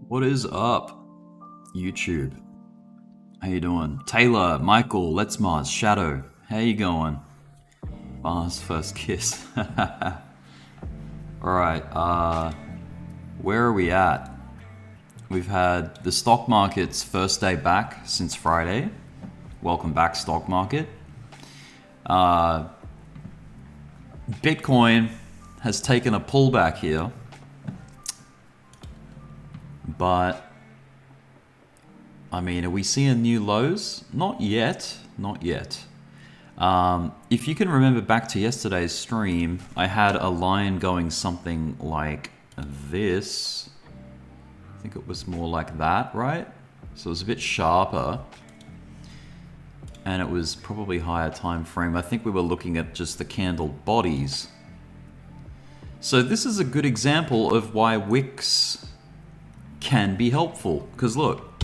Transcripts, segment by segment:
What is up, YouTube? How you doing? Taylor, Michael, Let's Mars, Shadow. How you going? Mars first kiss. Alright, where are we at? We've had the stock market's first day back since Friday. Welcome back, stock market. Bitcoin has taken a pullback here. But, I mean, are we seeing new lows? Not yet, not yet. If you can remember back to yesterday's stream, I had a line going something like this. I think it was more like that, right? So it was a bit sharper. And it was probably higher time frame. I think we were looking at just the candle bodies. So this is a good example of why wicks can be helpful, because look,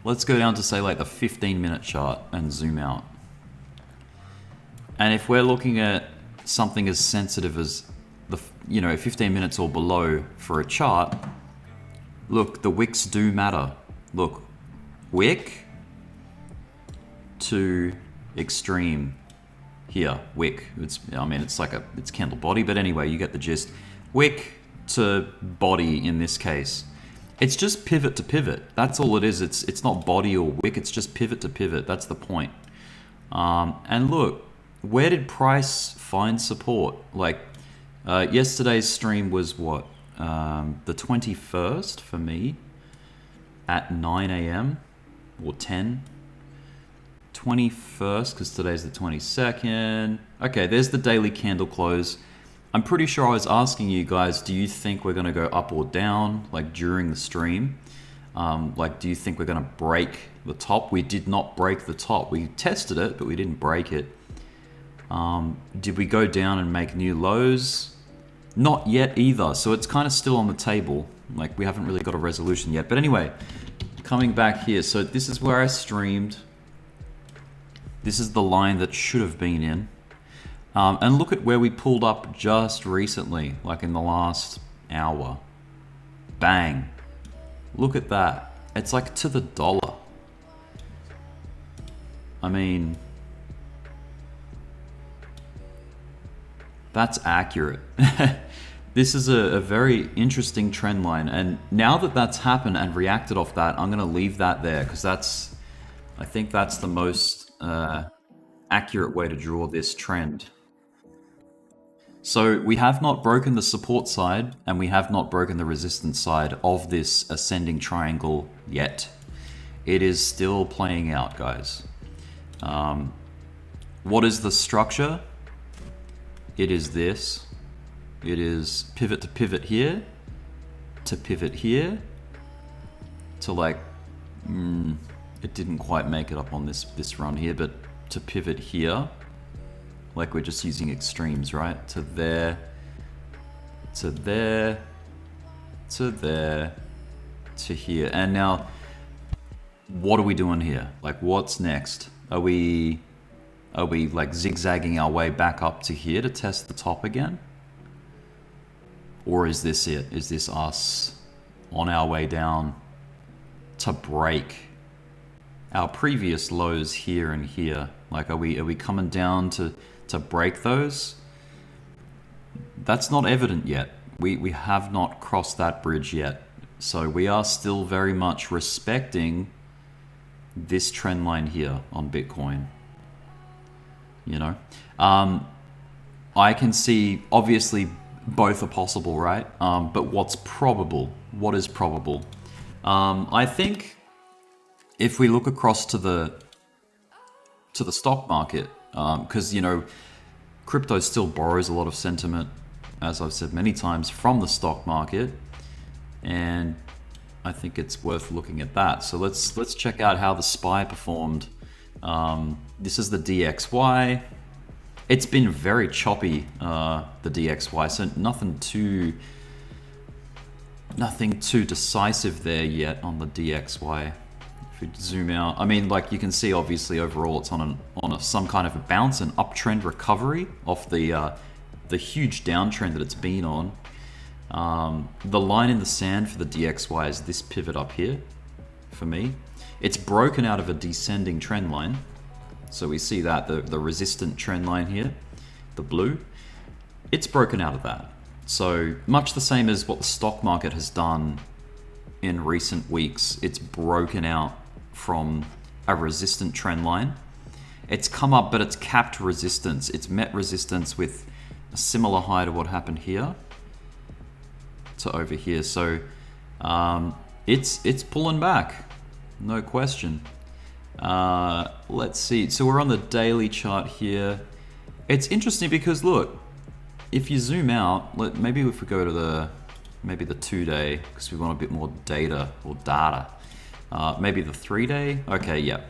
let's go down to say like the 15-minute chart and zoom out. And if we're looking at something as sensitive as the 15 minutes or below for a chart, look, the wicks do matter. Look, wick to extreme here, wick. It's candle body, but anyway, you get the gist. Wick to body in this case. It's just pivot to pivot. That's all it is. It's not body or wick. It's just pivot to pivot. That's the point. And look, where did price find support? Like yesterday's stream was what? The 21st for me at 9 a.m. or 10. 21st because today's the 22nd. Okay, there's the daily candle close. I'm pretty sure I was asking you guys, do you think we're going to go up or down, like during the stream? Do you think we're going to break the top? We did not break the top. We tested it, but we didn't break it. Did we go down and make new lows? Not yet either. So it's kind of still on the table. Like we haven't really got a resolution yet. But anyway, coming back here. So this is where I streamed. This is the line that should have been in. And look at where we pulled up just recently, like in the last hour. Bang. Look at that. It's like to the dollar. I mean, that's accurate. This is a very interesting trend line. And now that that's happened and reacted off that, I'm going to leave that there because I think that's the most accurate way to draw this trend. So we have not broken the support side and we have not broken the resistance side of this ascending triangle yet. It is still playing out, guys. What is the structure? It is this. It is pivot to pivot here, to pivot here, to like, it didn't quite make it up on this run here, but to pivot here. Like we're just using extremes, right? To there, to there, to there, to here. And now, what are we doing here? Like what's next? Are we like zigzagging our way back up to here to test the top again? Or is this it? Is this us on our way down to break our previous lows here and here? Like, are we coming down to break those? That's not evident yet. We have not crossed that bridge yet. So we are still very much respecting this trend line here on Bitcoin. You know, I can see obviously both are possible, right? But what's probable? What is probable? I think if we look across to the stock market, because you know, crypto still borrows a lot of sentiment, as I've said many times, from the stock market, and I think it's worth looking at that. So let's check out how the SPY performed. This is the DXY. It's been very choppy, the DXY, so nothing too decisive there yet on the DXY. If we zoom out, I mean, like you can see, obviously overall it's on some kind of a bounce, an uptrend recovery off the huge downtrend that it's been on. The line in the sand for the DXY is this pivot up here. For me, it's broken out of a descending trend line. So we see that, the resistant trend line here, the blue, it's broken out of that. So much the same as what the stock market has done in recent weeks. It's broken out from a resistant trend line. It's come up, but it's capped resistance. It's met resistance with a similar high to what happened here to over here. So it's pulling back, no question. Let's see. So we're on the daily chart here. It's interesting because look, if you zoom out, maybe if we go to maybe the 2-day, because we want a bit more data or data. Maybe the 3-day. Okay, yeah.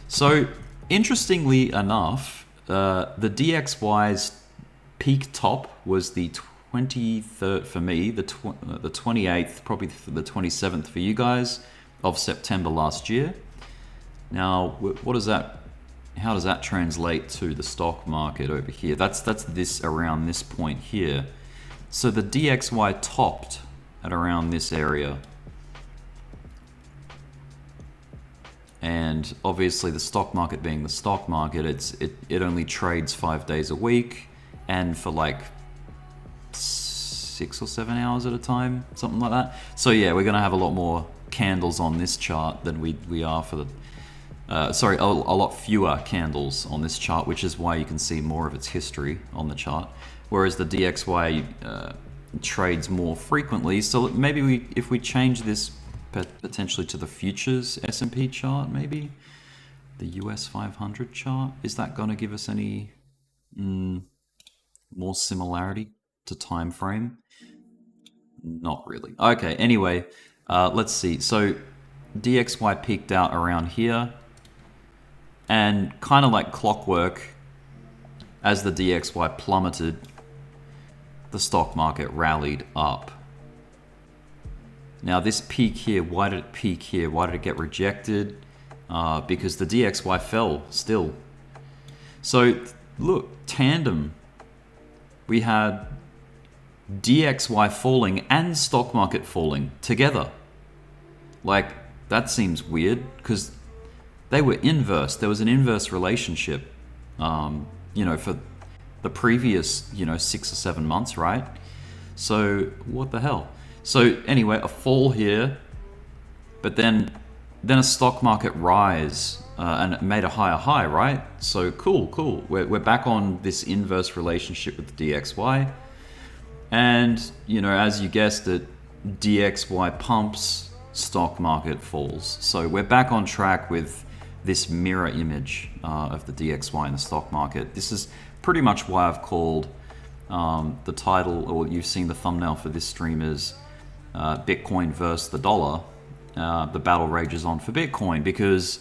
So interestingly enough, the DXY's peak top was the 23rd for me, the 28th, probably the 27th for you guys, of September last year. Now, what is that? How does that translate to the stock market over here? That's this around this point here. So the DXY topped at around this area. And obviously the stock market being the stock market, it only trades 5 days a week and for like 6 or 7 hours at a time, something like that. So yeah, we're gonna have a lot more candles on this chart than we are for the sorry, a lot fewer candles on this chart, which is why you can see more of its history on the chart. Whereas the DXY trades more frequently. So maybe if we change this potentially to the futures S&P chart, maybe the US 500 chart, is that going to give us any more similarity to time frame? Not really. Okay, anyway, let's see. So DXY peaked out around here. And kind of like clockwork, as the DXY plummeted, the stock market rallied up. Now this peak here, why did it peak here? Why did it get rejected? Because the DXY fell still. So look, tandem. We had DXY falling and stock market falling together. Like, that seems weird because they were inverse. There was an inverse relationship, you know, for the previous, 6 or 7 months, right? So what the hell? So anyway, a fall here, but then a stock market rise and it made a higher high, right? So cool. We're back on this inverse relationship with the DXY. And, as you guessed it, DXY pumps, stock market falls. So we're back on track with this mirror image of the DXY in the stock market. This is pretty much why I've called the title, or you've seen the thumbnail for this stream, is Bitcoin versus the dollar. The battle rages on for Bitcoin, because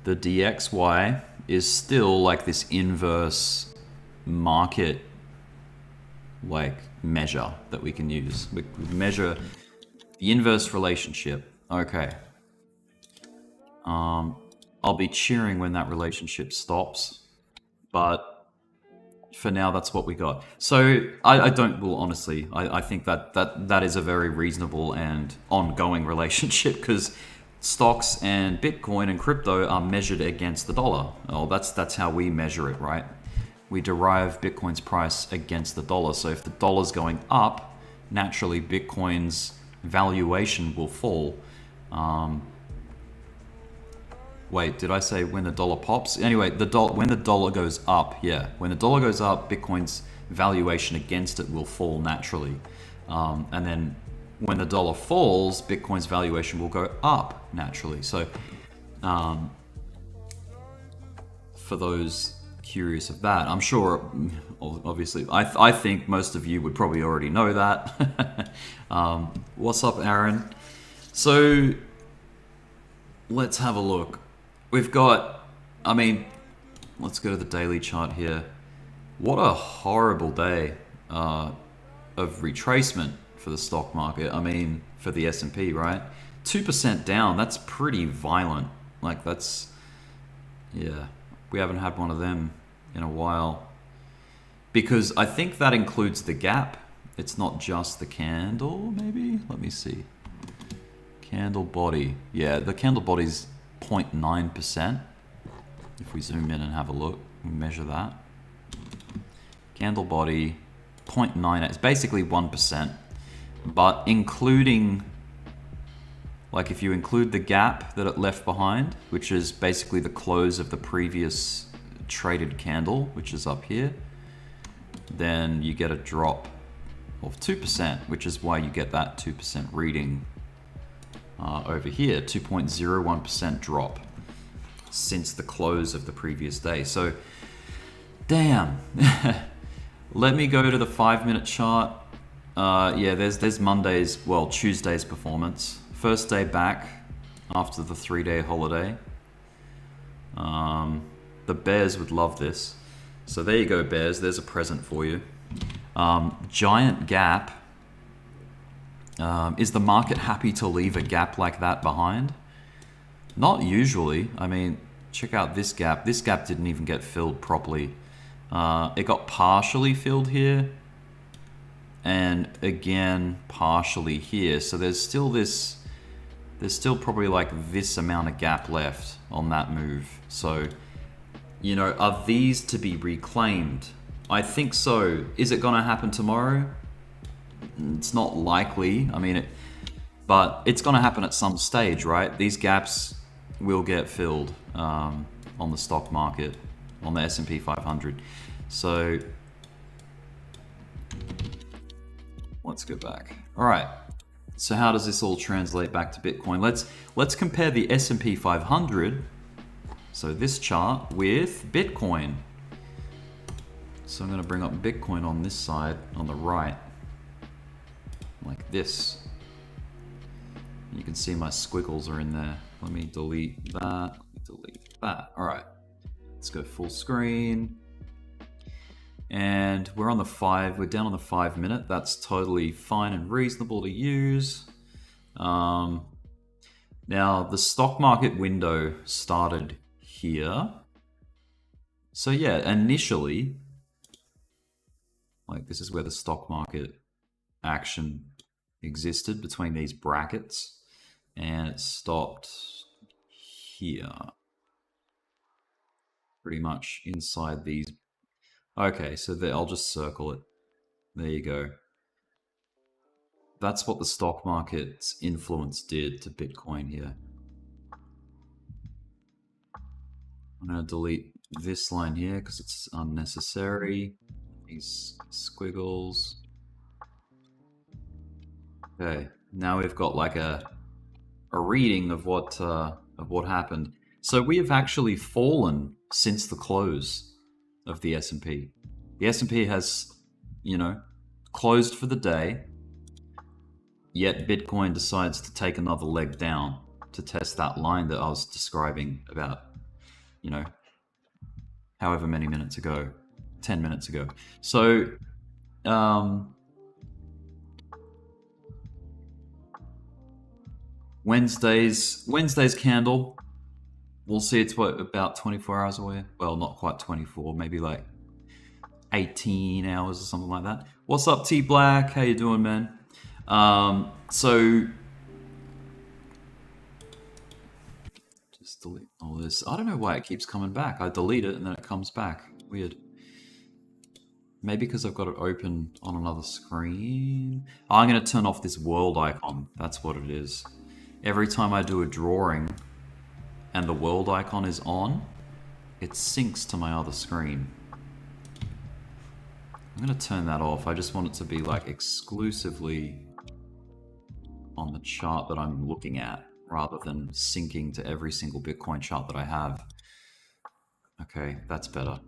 the DXY is still like this inverse market measure that we can use. We measure the inverse relationship. Okay. I'll be cheering when that relationship stops, but for now, that's what we got. So I don't, well, honestly, I think that is a very reasonable and ongoing relationship, because stocks and Bitcoin and crypto are measured against the dollar. Oh, that's how we measure it, right? We derive Bitcoin's price against the dollar. So if the dollar's going up, naturally Bitcoin's valuation will fall. Wait, did I say when the dollar pops? Anyway, when the dollar goes up, yeah, when the dollar goes up, Bitcoin's valuation against it will fall naturally. And then when the dollar falls, Bitcoin's valuation will go up naturally. So for those curious of that, I'm sure, obviously, I think most of you would probably already know that. What's up, Aaron? So let's have a look. We've got, I mean, let's go to the daily chart here. What a horrible day of retracement for the stock market. I mean, for the S&P, right? 2% down, that's pretty violent. Like that's, yeah, we haven't had one of them in a while. Because I think that includes the gap. It's not just the candle, maybe? Let me see. Candle body. Yeah, the candle body's 0.9%. If we zoom in and have a look, we measure that. Candle body, 0.9. It's basically 1%. But including, like if you include the gap that it left behind, which is basically the close of the previous traded candle, which is up here, then you get a drop of 2%, which is why you get that 2% reading over here, 2.01% drop since the close of the previous day. So, damn. Let me go to the 5-minute chart. Yeah, there's Monday's, well, Tuesday's performance. First day back after the 3-day holiday. The bears would love this. So there you go, bears. There's a present for you. Giant gap. Is the market happy to leave a gap like that behind? Not usually. I mean, check out this gap. This gap didn't even get filled properly. It got partially filled here. And again, partially here. So there's still probably like this amount of gap left on that move. So, you know, are these to be reclaimed? I think so. Is it going to happen tomorrow? It's not likely. I mean, but it's going to happen at some stage, right? These gaps will get filled on the stock market, on the S&P 500. So let's go back. All right. So how does this all translate back to Bitcoin? Let's compare the S&P 500, so this chart, with Bitcoin. So I'm going to bring up Bitcoin on this side, on the right, like this. You can see my squiggles are in there. Let me delete that, delete that. All right, let's go full screen. And we're down on the 5-minute. That's totally fine and reasonable to use. Now the stock market window started here. So yeah, initially, like this is where the stock market action existed between these brackets, and it stopped here. Pretty much inside these. Okay, so there, I'll just circle it. There you go. That's what the stock market's influence did to Bitcoin here. I'm going to delete this line here because it's unnecessary. These squiggles. Okay, now we've got like a reading of what happened. So we have actually fallen since the close of the S&P. The S&P has, you know, closed for the day, yet Bitcoin decides to take another leg down to test that line that I was describing about, you know, however many minutes ago, 10 minutes ago. So, Wednesday's candle, we'll see it's what, about 24 hours away? Well, not quite 24, maybe like 18 hours or something like that. What's up, T Black? How you doing, man? So Just delete all this. I don't know why it keeps coming back. I delete it and then it comes back. Weird. Maybe because I've got it open on another screen. Oh, I'm going to turn off this world icon. That's what it is. Every time I do a drawing and the world icon is on, it syncs to my other screen. I'm going to turn that off. I just want it to be like exclusively on the chart that I'm looking at, rather than syncing to every single Bitcoin chart that I have. Okay, that's better.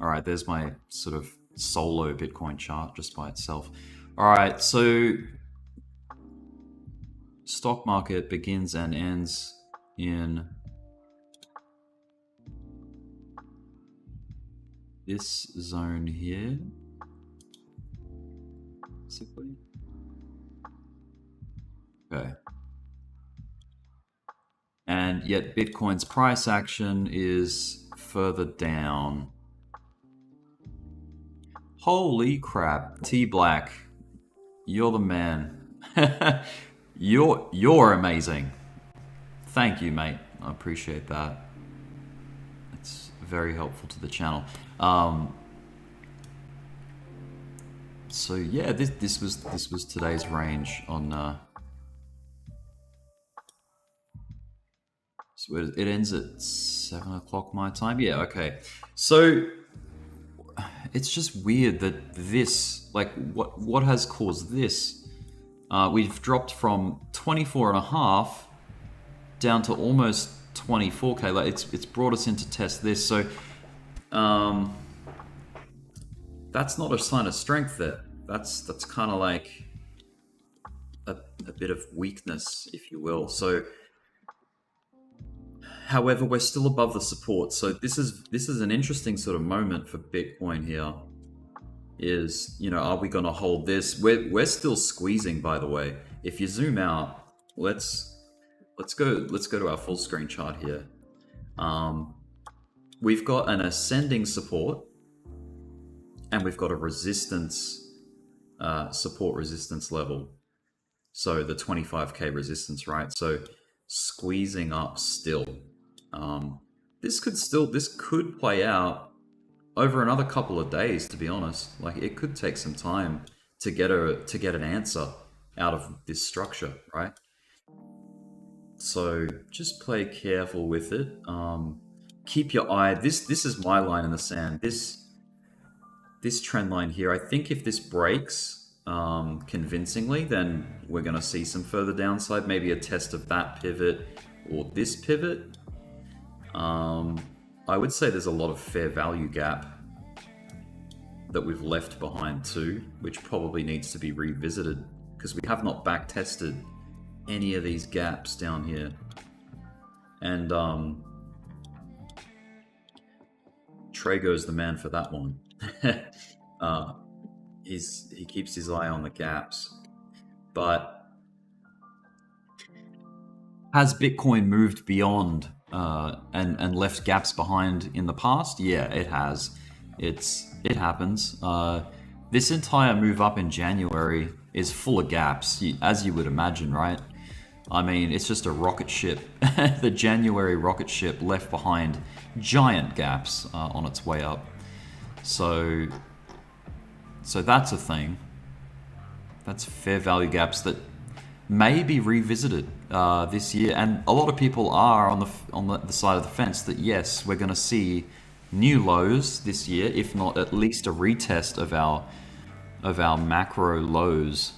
All right, there's my sort of solo Bitcoin chart just by itself. All right, so stock market begins and ends in this zone here. Basically. Okay. And yet Bitcoin's price action is further down. Holy crap, T Black, you're the man. You're amazing. Thank you, mate. I appreciate that. It's very helpful to the channel. So yeah, this was today's range on. So it ends at 7 o'clock my time. Yeah, okay. So it's just weird that this, like, what has caused this? We've dropped from 24.5 down to almost 24k. Like it's brought us in to test this. So that's not a sign of strength there. That's kind of like a bit of weakness, if you will. So however, we're still above the support. So this is an interesting sort of moment for Bitcoin here. Is, you know, are we going to hold this? We're still squeezing, by the way. If you zoom out, let's go to our full screen chart here. We've got an ascending support, and we've got a resistance, support resistance level. So the 25k resistance, right? So squeezing up still. This could play out over another couple of days, to be honest. Like, it could take some time to get an answer out of this structure, right? So just play careful with it. Keep your eye. This is my line in the sand. This trend line here. I think if this breaks convincingly, then we're going to see some further downside. Maybe a test of that pivot or this pivot. I would say there's a lot of fair value gap that we've left behind too, which probably needs to be revisited because we have not back tested any of these gaps down here. And Traeger's the man for that one. He keeps his eye on the gaps. But has Bitcoin moved beyond and left gaps behind in the past? Yeah, it has. It happens. This entire move up in January is full of gaps, as you would imagine, right? I mean, it's just a rocket ship. The January rocket ship left behind giant gaps on its way up. So that's a thing. That's fair value gaps that may be revisited this year, and a lot of people are on the side of the fence that yes, we're going to see new lows this year, if not at least a retest of our macro lows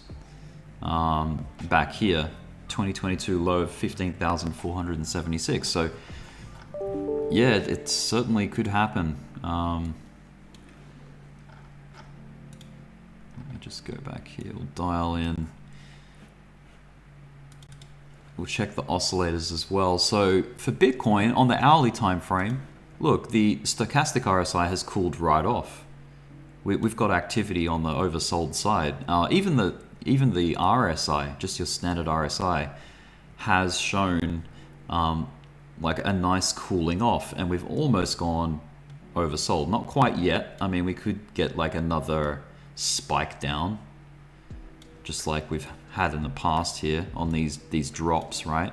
back here, 2022 low of 15,476. So yeah, it certainly could happen. Let me just go back here. We'll dial in. We'll check the oscillators as well. So for Bitcoin on the hourly time frame, look, the stochastic RSI has cooled right off. We've got activity on the oversold side. Even the RSI, just your standard RSI, has shown like a nice cooling off, and we've almost gone oversold. Not quite yet. I mean, we could get like another spike down, just like we've had in the past here on these drops, right?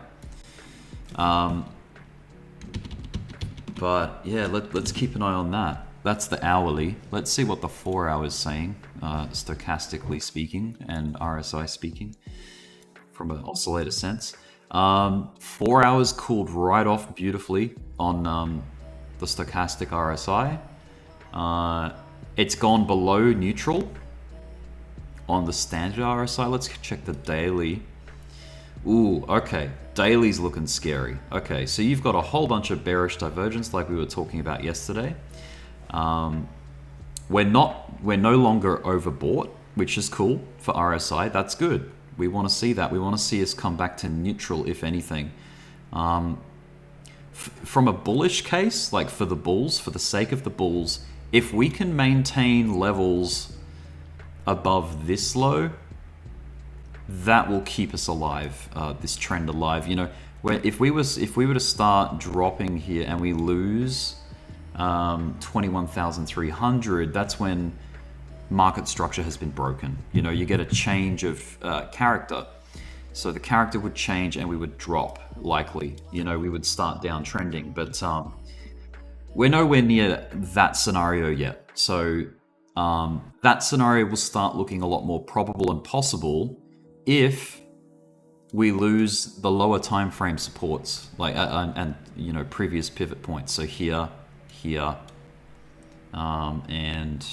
But yeah, let's keep an eye on that. That's the hourly. Let's see what the 4 hours saying, stochastically speaking and RSI speaking from an oscillator sense. 4 hours cooled right off beautifully on the stochastic RSI. It's gone below neutral on the standard RSI. Let's check the daily. Ooh, okay. Daily's looking scary. Okay, so you've got a whole bunch of bearish divergence like we were talking about yesterday. We're no longer overbought, which is cool for RSI. That's good. We want to see that. We want to see us come back to neutral, if anything. From a bullish case, like for the bulls, for the sake of the bulls, if we can maintain levels above this low, that will keep us alive, this trend alive. You know, where if we were to start dropping here and we lose 21,300, that's when market structure has been broken. You know, you get a change of character. So the character would change and we would drop, likely. You know, we would start downtrending. But we're nowhere near that scenario yet. So that scenario will start looking a lot more probable and possible if we lose the lower time frame supports, like and you know, previous pivot points. So here, and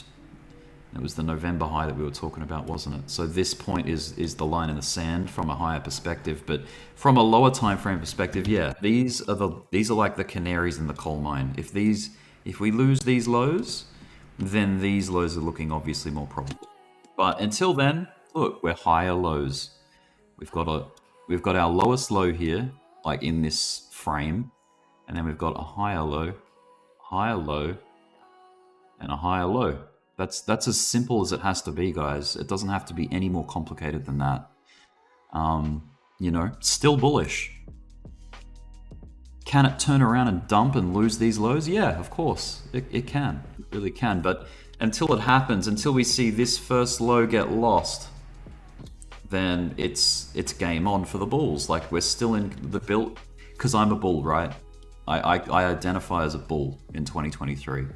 it was the November high that we were talking about, wasn't it? So this point is the line in the sand from a higher perspective, but from a lower time frame perspective, yeah, these are like the canaries in the coal mine. If we lose these lows, then these lows are looking obviously more probable. But until then, look, we're higher lows. We've got our lowest low here, like in this frame, and then we've got a higher low, and a higher low. That's as simple as it has to be, guys. It doesn't have to be any more complicated than that. You know, still bullish. Can it turn around and dump and lose these lows? Yeah, of course. It can. It really can. But until it happens, until we see this first low get lost, then it's game on for the bulls. Like, we're still in the build, because I'm a bull, right? I identify as a bull in 2023.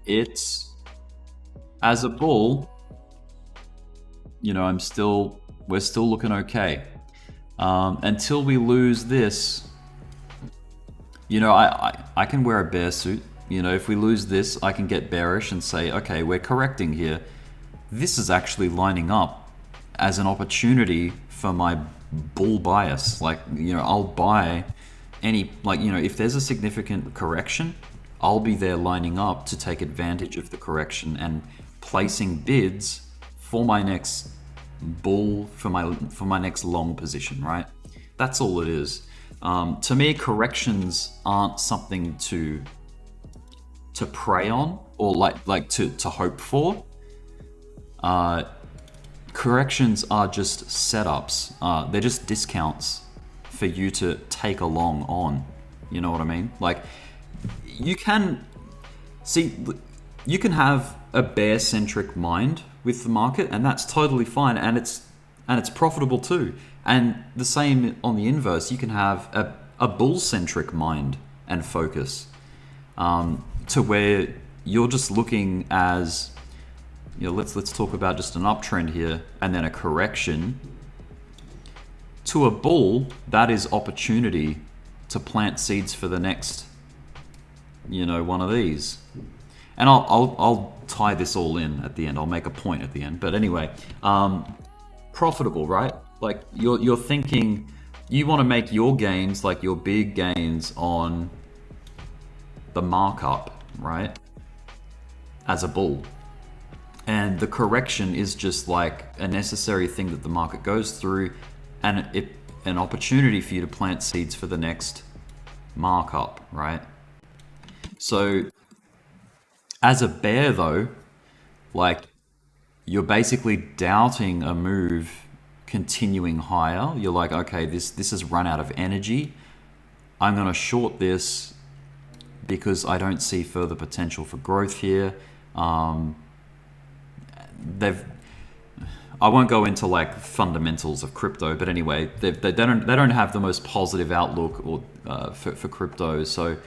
It's, as a bull, you know, we're still looking okay. Until we lose this, you know, I can wear a bear suit. You know, if we lose this, I can get bearish and say, okay, we're correcting here. This is actually lining up as an opportunity for my bull bias. Like, you know, I'll buy any, like, you know, if there's a significant correction, I'll be there lining up to take advantage of the correction and placing bids for my next bull, for my next long position, right? That's all it is. To me, corrections aren't something to prey on or like to hope for. Corrections are just setups. They're just discounts for you to take along on. You know what I mean? Like, you can have a bear-centric mind with the market, and that's totally fine, and it's profitable too. And the same on the inverse, you can have a bull-centric mind and focus, to where you're just looking as, you know, let's talk about just an uptrend here and then a correction. To a bull, that is opportunity to plant seeds for the next, you know, one of these. And I'll tie this all in at the end. I'll make a point at the end. But anyway, profitable, right? Like, you're thinking you want to make your gains, like your big gains on the markup, right? As a bull. And the correction is just like a necessary thing that the market goes through, and an opportunity for you to plant seeds for the next markup, right? So as a bear though, like, you're basically doubting a move continuing higher. You're like, okay, this has run out of energy. I'm going to short this because I don't see further potential for growth here. I won't go into like fundamentals of crypto, but anyway, they don't have the most positive outlook or for crypto. So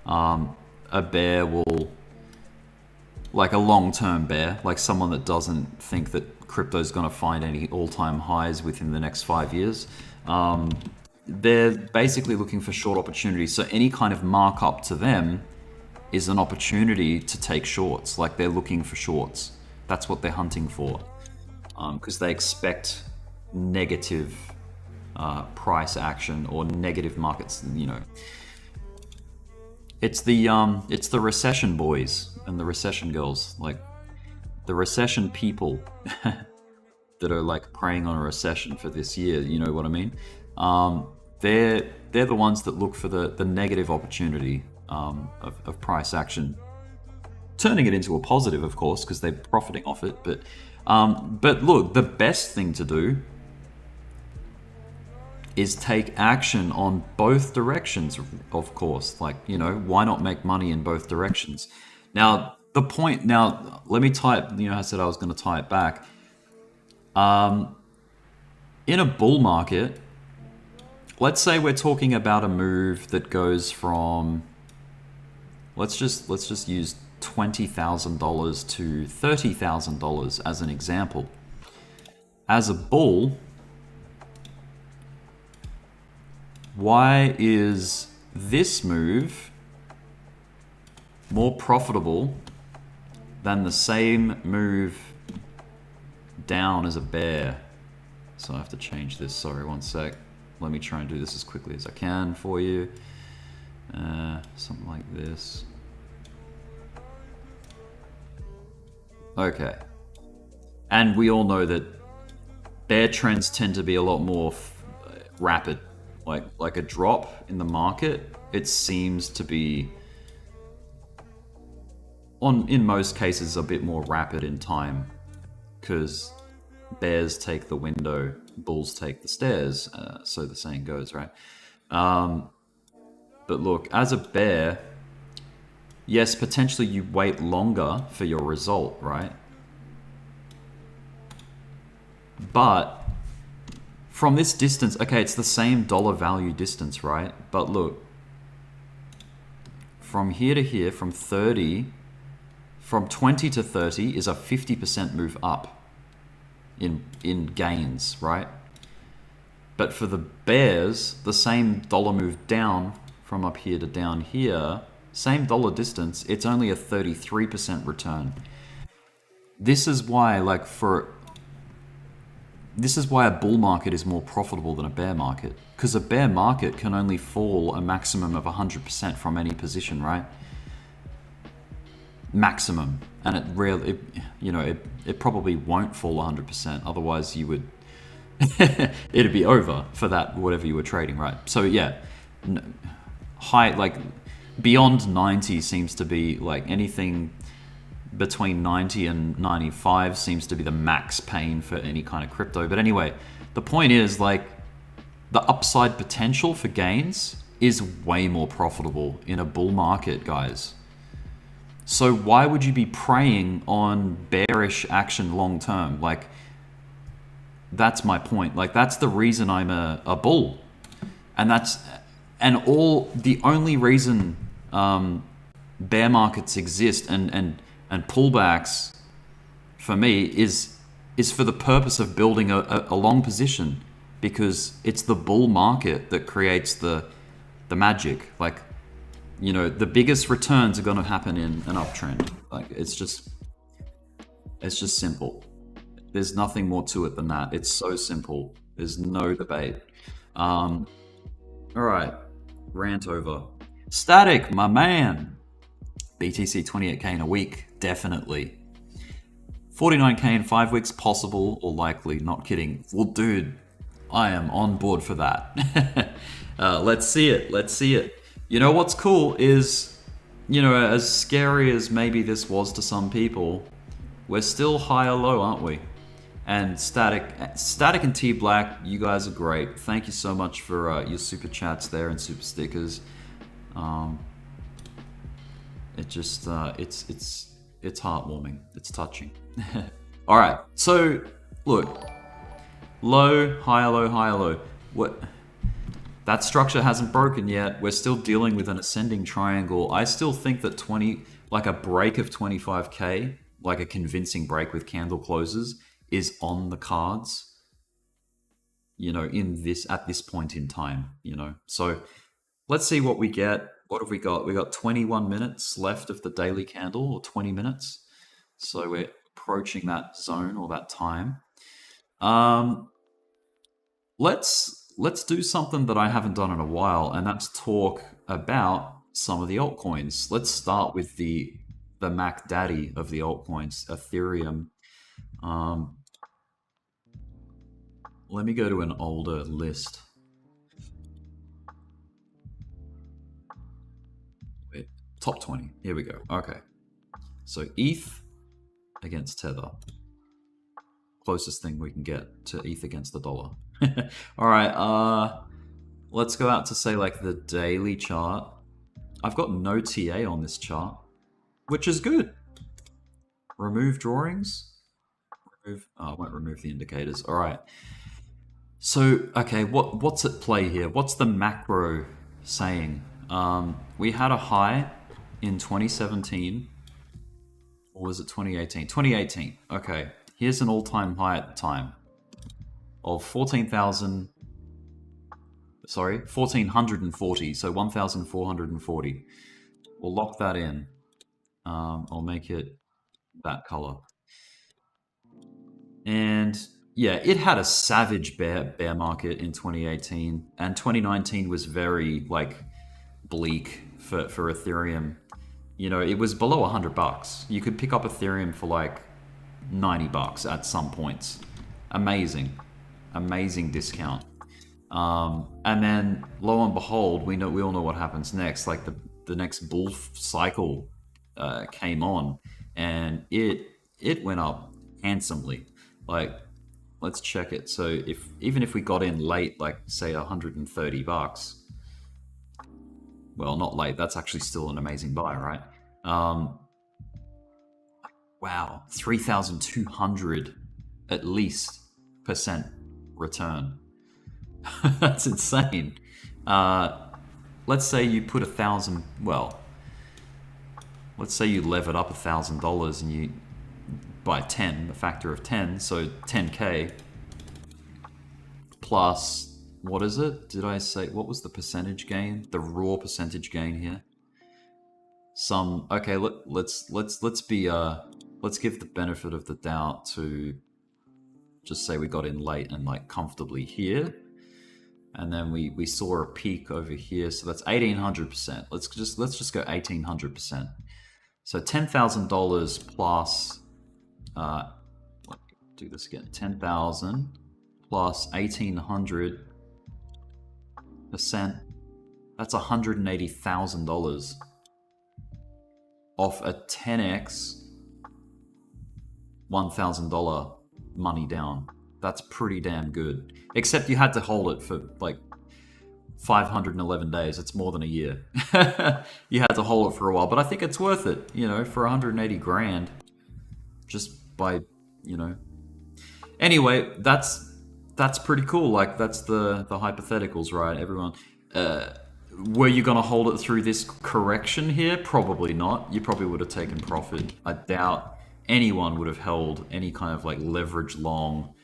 a bear will, like a long-term bear, like someone that doesn't think that crypto is going to find any all-time highs within the next 5 years, they're basically looking for short opportunities. So any kind of markup to them is an opportunity to take shorts. Like they're looking for shorts. That's what they're hunting for, because they expect negative price action or negative markets. You know, it's the recession boys and the recession girls, like the recession people that are like preying on a recession for this year. You know what I mean? They're the ones that look for the negative opportunity of price action, turning it into a positive, of course, because they're profiting off it. But look, the best thing to do is take action on both directions, of course. Like, you know, why not make money in both directions? Now, let me tie it, you know, I said I was going to tie it back. In a bull market, let's say we're talking about a move that goes from, let's just use $20,000 to $30,000 as an example. As a bull, why is this move more profitable than the same move down as a bear? So I have to change this, sorry, one sec. Let me try and do this as quickly as I can for you. Something like this. Okay. And we all know that bear trends tend to be a lot more rapid. Like a drop in the market, it seems to be, in most cases, a bit more rapid in time, because bears take the window, bulls take the stairs, so the saying goes, right? But look, as a bear, yes, potentially you wait longer for your result, right? But from this distance, okay, it's the same dollar value distance, right? But look, from here to here, from 20 to 30 is a 50% move up in gains, right? But for the bears, the same dollar move down from up here to down here, same dollar distance, it's only a 33% return. This is why, this is why a bull market is more profitable than a bear market, because a bear market can only fall a maximum of 100% from any position, right? Maximum. And it rarely, it probably won't fall 100%. Otherwise you would, it'd be over for that, whatever you were trading, right? So yeah, high, like beyond 90 seems to be like anything between 90 and 95 seems to be the max pain for any kind of crypto. But anyway, the point is, like, the upside potential for gains is way more profitable in a bull market, guys. So why would you be preying on bearish action long term? Like, that's my point. Like, that's the reason I'm a bull. And the only reason bear markets exist and pullbacks for me is for the purpose of building a long position, because it's the bull market that creates the magic. Like, you know, the biggest returns are going to happen in an uptrend. Like, it's just simple. There's nothing more to it than that. It's so simple. There's no debate. All right, rant over. Static, my man. BTC 28K in a week, definitely. 49K in 5 weeks, possible or likely, not kidding. Well, dude, I am on board for that. Let's see it. You know what's cool is, you know, as scary as maybe this was to some people, we're still high or low, aren't we? And Static and T Black, you guys are great. Thank you so much for your super chats there and super stickers. It just it's heartwarming. It's touching. All right, so look, low, higher, low, higher, low. What? That structure hasn't broken yet. We're still dealing with an ascending triangle. I still think that like a break of 25K, like a convincing break with candle closes, is on the cards, you know, at this point in time, you know. So let's see what we get. What have we got? We got 21 minutes left of the daily candle, or 20 minutes. So we're approaching that zone or that time. Let's do something that I haven't done in a while, and that's talk about some of the altcoins. Let's start with the Mac Daddy of the altcoins, Ethereum. Let me go to an older list. Wait, top 20. Here we go. Okay. So ETH against Tether. Closest thing we can get to ETH against the dollar. All right. Let's go out to, say, like the daily chart. I've got no TA on this chart, which is good. Remove drawings. I won't remove the indicators. All right. So, okay, what's at play here? What's the macro saying? We had a high in 2017. Or was it 2018? 2018. Okay. Here's an all-time high at the time of 1440, so 1,440. We'll lock that in. I'll make it that color. And yeah, it had a savage bear market in 2018, and 2019 was very like bleak for Ethereum. You know, it was below $100. You could pick up Ethereum for like $90 at some points. Amazing discount. And then lo and behold, we all know what happens next. Like the next bull cycle came on, and it went up handsomely. Like, let's check it. So even if we got in late, like say $130, well, not late, that's actually still an amazing buy, right? Wow, 3,200 at least % return. That's insane. Let's say you put $1,000. Well, let's say you levered up $1,000 and you by 10, a factor of 10, so 10K plus, what is it? Did I say, what was the percentage gain? The raw percentage gain here. Okay, let's give the benefit of the doubt to just say we got in late and like comfortably here, and then we saw a peak over here, so that's 1,800%. Let's just go 1,800%. So $10,000 plus. Let me do this again. 10,000 plus 1,800%. That's $180,000 off a 10x $1,000 money down. That's pretty damn good. Except you had to hold it for like 511 days. It's more than a year. You had to hold it for a while, but I think it's worth it, you know, for 180 grand. Just by, you know. Anyway, that's pretty cool. Like, that's the hypotheticals, right, everyone? Were you gonna hold it through this correction here? Probably not. You probably would have taken profit. I doubt anyone would have held any kind of like leverage long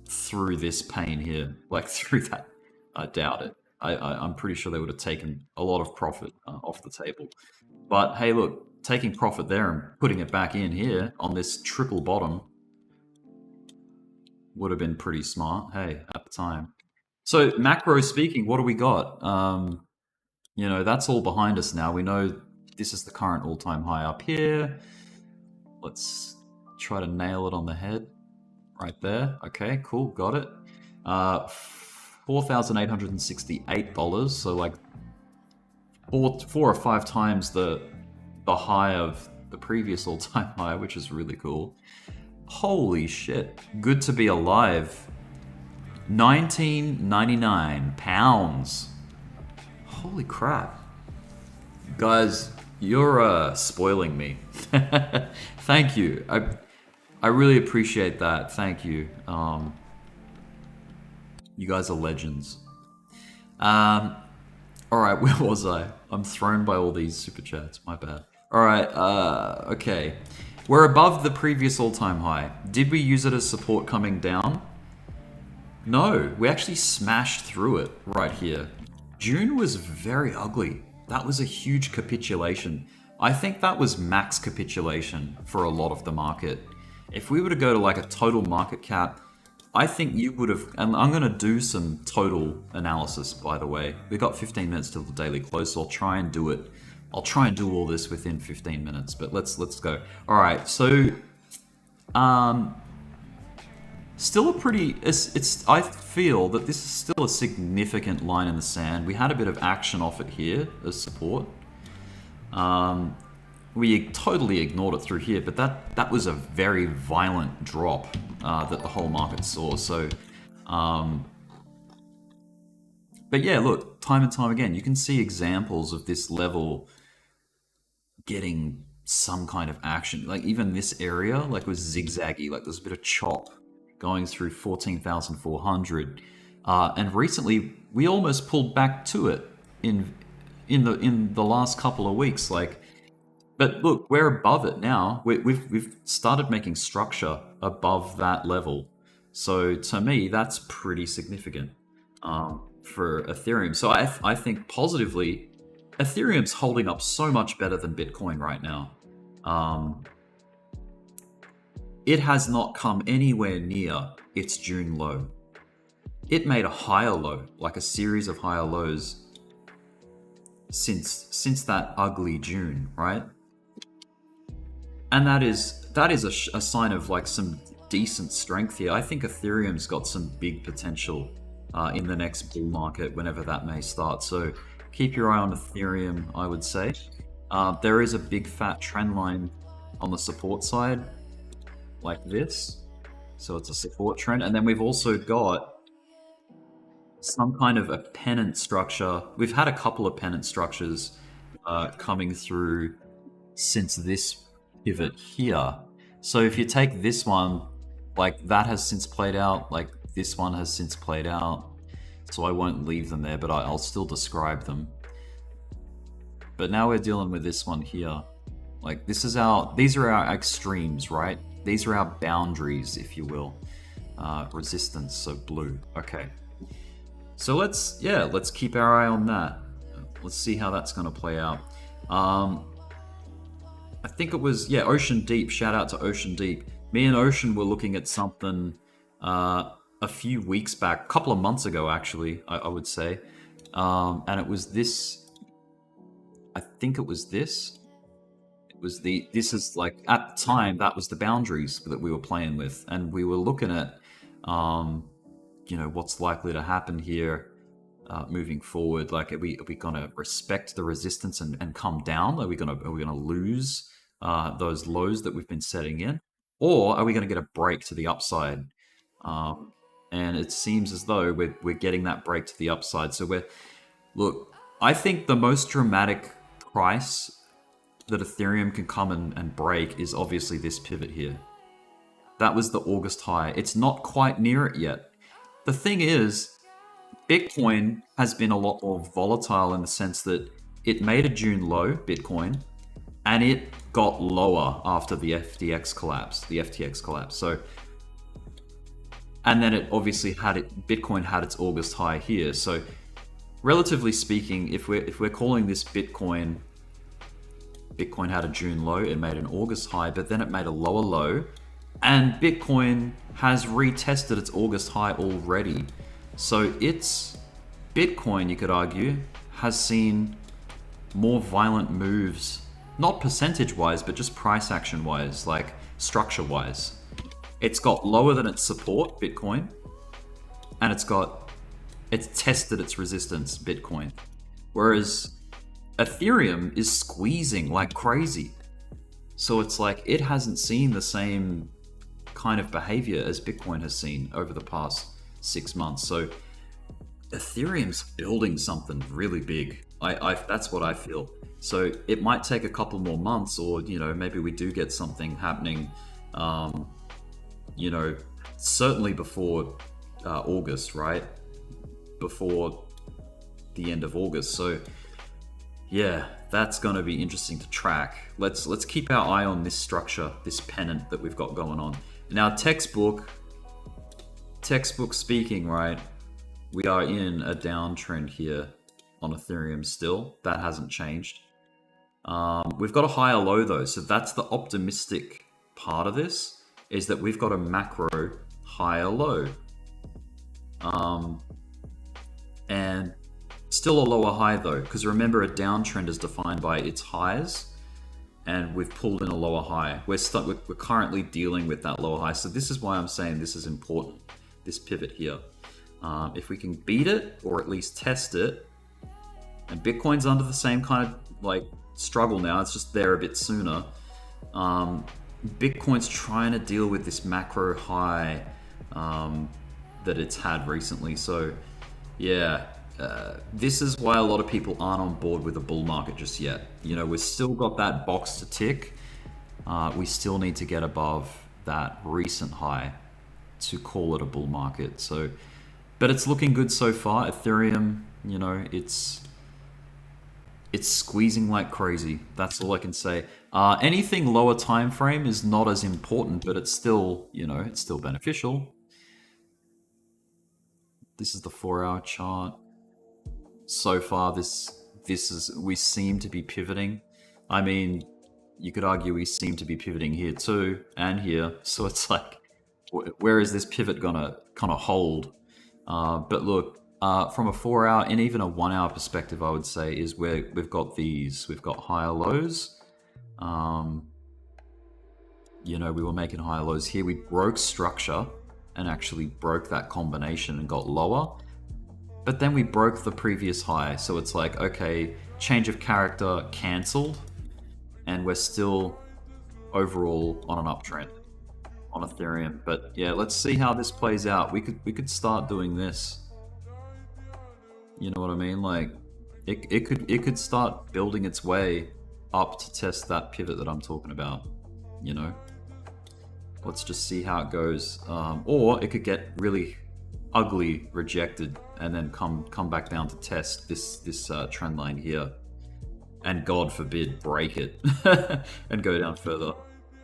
through this pain here, like through that. I doubt it. I'm pretty sure they would have taken a lot of profit off the table. But hey, look, taking profit there and putting it back in here on this triple bottom would have been pretty smart, hey, at the time. So macro speaking, what do we got? You know, that's all behind us now. We know this is the current all-time high up here. Let's try to nail it on the head right there. Okay, cool, got it. $4,868, so like four or five times the high of the previous all-time high, which is really cool. Holy shit, good to be alive. 1999 pounds. Holy crap. Guys, you're spoiling me. Thank you. I really appreciate that. Thank you. You guys are legends. All right, where was I? I'm thrown by all these super chats. My bad. All right. Okay. We're above the previous all-time high. Did we use it as support coming down? No, we actually smashed through it right here. June was very ugly. That was a huge capitulation. I think that was max capitulation for a lot of the market. If we were to go to like a total market cap, I think you would have, and I'm going to do some total analysis, by the way. We've got 15 minutes till the daily close, so I'll try and do it. I'll try and do all this within 15 minutes, but let's go. All right, so still a pretty, I feel that this is still a significant line in the sand. We had a bit of action off it here as support. We totally ignored it through here, but that was a very violent drop that the whole market saw. So, but yeah, look, time and time again, you can see examples of this level getting some kind of action. Like even this area, like was zigzaggy, like there's a bit of chop going through 14,400, and recently we almost pulled back to it in the last couple of weeks, like. But look, we're above it now. We've started making structure above that level. So to me, that's pretty significant for Ethereum. So I think positively, Ethereum's holding up so much better than Bitcoin right now. It has not come anywhere near its June low. It made a higher low, like a series of higher lows since that ugly June, right? And that is a sign of like some decent strength here. I think Ethereum's got some big potential in the next bull market, whenever that may start. So keep your eye on Ethereum, I would say. There is a big fat trend line on the support side, like this. So it's a support trend. And then we've also got some kind of a pennant structure. We've had a couple of pennant structures coming through since this pivot here. So if you take this one, like that has since played out, like this one has since played out. So I won't leave them there, but I'll still describe them. But now we're dealing with this one here. Like these are our extremes, right? These are our boundaries, if you will. Resistance, so blue. Okay. So let's keep our eye on that. Let's see how that's going to play out. I think it was, Ocean Deep. Shout out to Ocean Deep. Me and Ocean were looking at something a few weeks back, a couple of months ago, actually, I would say. And it was this. I think it was this. This is like, at the time, that was the boundaries that we were playing with. And we were looking at, what's likely to happen here moving forward. Like, are we gonna respect the resistance and come down? Are we gonna lose those lows that we've been setting in? Or are we gonna get a break to the upside? And it seems as though we're getting that break to the upside. So look, I think the most dramatic price that Ethereum can come and break is obviously this pivot here. That was the August high. It's not quite near it yet. The thing is, Bitcoin has been a lot more volatile in the sense that it made a June low, Bitcoin, and it got lower after the FTX collapse. So, and then it obviously Bitcoin had its August high here. So, relatively speaking, if we're calling this Bitcoin had a June low, it made an August high, but then it made a lower low, and Bitcoin has retested its August high already. So Bitcoin, you could argue, has seen more violent moves, not percentage-wise, but just price action-wise, like structure-wise. It's got lower than its support, Bitcoin, and it's tested its resistance, Bitcoin. Whereas Ethereum is squeezing like crazy. So it's like it hasn't seen the same kind of behavior as Bitcoin has seen over the past 6 months. So Ethereum's building something really big. That's what I feel. So it might take a couple more months, or maybe we do get something happening you know, certainly before August, right? Before the end of August. So yeah, that's going to be interesting to track. Let's keep our eye on this structure, this pennant that we've got going on. Now, textbook speaking, right? We are in a downtrend here on Ethereum still. That hasn't changed. We've got a higher low though, so that's the optimistic part of this, is that we've got a macro higher low. And still a lower high though, because remember, a downtrend is defined by its highs, and we've pulled in a lower high. We're currently dealing with that lower high, so this is why I'm saying this is important, this pivot here. If we can beat it, or at least test it, and Bitcoin's under the same kind of like struggle now, it's just there a bit sooner. Bitcoin's trying to deal with this macro high that it's had recently. So yeah, this is why a lot of people aren't on board with a bull market just yet. You know, we've still got that box to tick. We still need to get above that recent high to call it a bull market. So, but it's looking good so far. Ethereum, you know, it's squeezing like crazy. That's all I can say. Anything lower time frame is not as important, but it's still, you know, it's still beneficial. This is the 4-hour chart. So far, this is, we seem to be pivoting. I mean, you could argue we seem to be pivoting here too, and here. So it's like, where is this pivot gonna kind of hold? But look, from a 4-hour and even a 1-hour perspective, I would say, is where we've got these. We've got higher lows. You know, we were making higher lows here. We broke structure and actually broke that combination and got lower. But then we broke the previous high. So it's like, okay, change of character cancelled. And we're still overall on an uptrend on Ethereum. But yeah, let's see how this plays out. We could start doing this. You know what I mean? Like, it could start building its way up to test that pivot that I'm talking about. You know, let's just see how it goes. Or it could get really ugly, rejected, and then come back down to test this trend line here, and God forbid break it and go down further.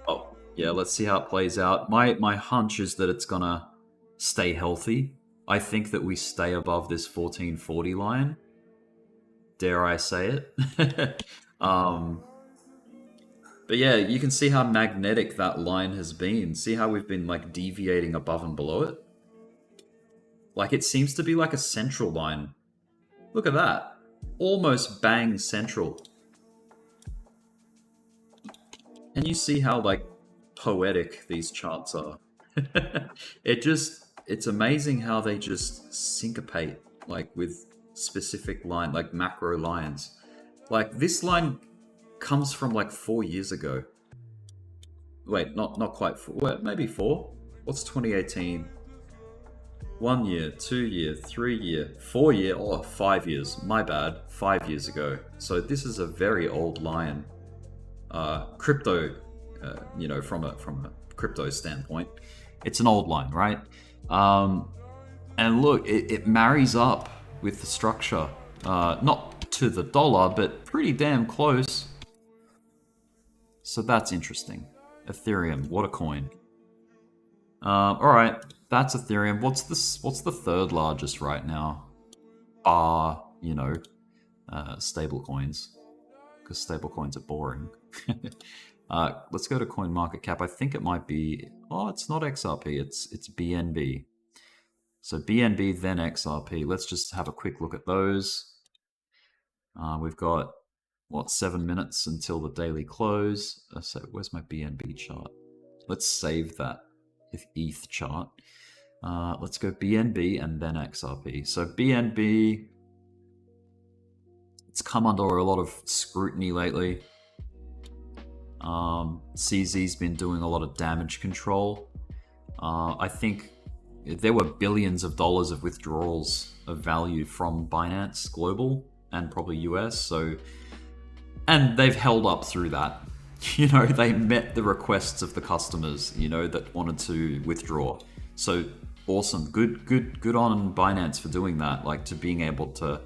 Oh yeah, let's see how it plays out. My hunch is that it's gonna stay healthy. I think that we stay above this 1440 line. Dare I say it? But yeah, you can see how magnetic that line has been. See how we've been like deviating above and below it? Like, it seems to be like a central line. Look at that. Almost bang central. And you see how like poetic these charts are. It's amazing how they just syncopate, like with specific line, like macro lines. Like this line comes from like 4 years ago. Wait, not quite 4. Well, maybe 4. What's 2018? 1 year, 2 year, 3 year, 4 year, or 5 years. My bad, 5 years ago. So this is a very old line. Crypto, you know, from a crypto standpoint, it's an old line, right? And look, it marries up with the structure. Not to the dollar, but pretty damn close. So that's interesting. Ethereum, what a coin. All right, that's Ethereum. What's the third largest right now? You know, stable coins, because stable coins are boring. Let's go to coin market cap. I think it might be, oh, it's not XRP, it's BNB. So BNB, then XRP. Let's just have a quick look at those. We've got, what, 7 minutes until the daily close. So where's my BNB chart? Let's save that ETH chart. Let's go BNB and then XRP. So BNB, it's come under a lot of scrutiny lately. CZ's been doing a lot of damage control. I think there were billions of dollars of withdrawals of value from Binance Global and probably US. So, and they've held up through that. you know, they met the requests of the customers, you know, that wanted to withdraw. So awesome, good on Binance for doing that, like to being able to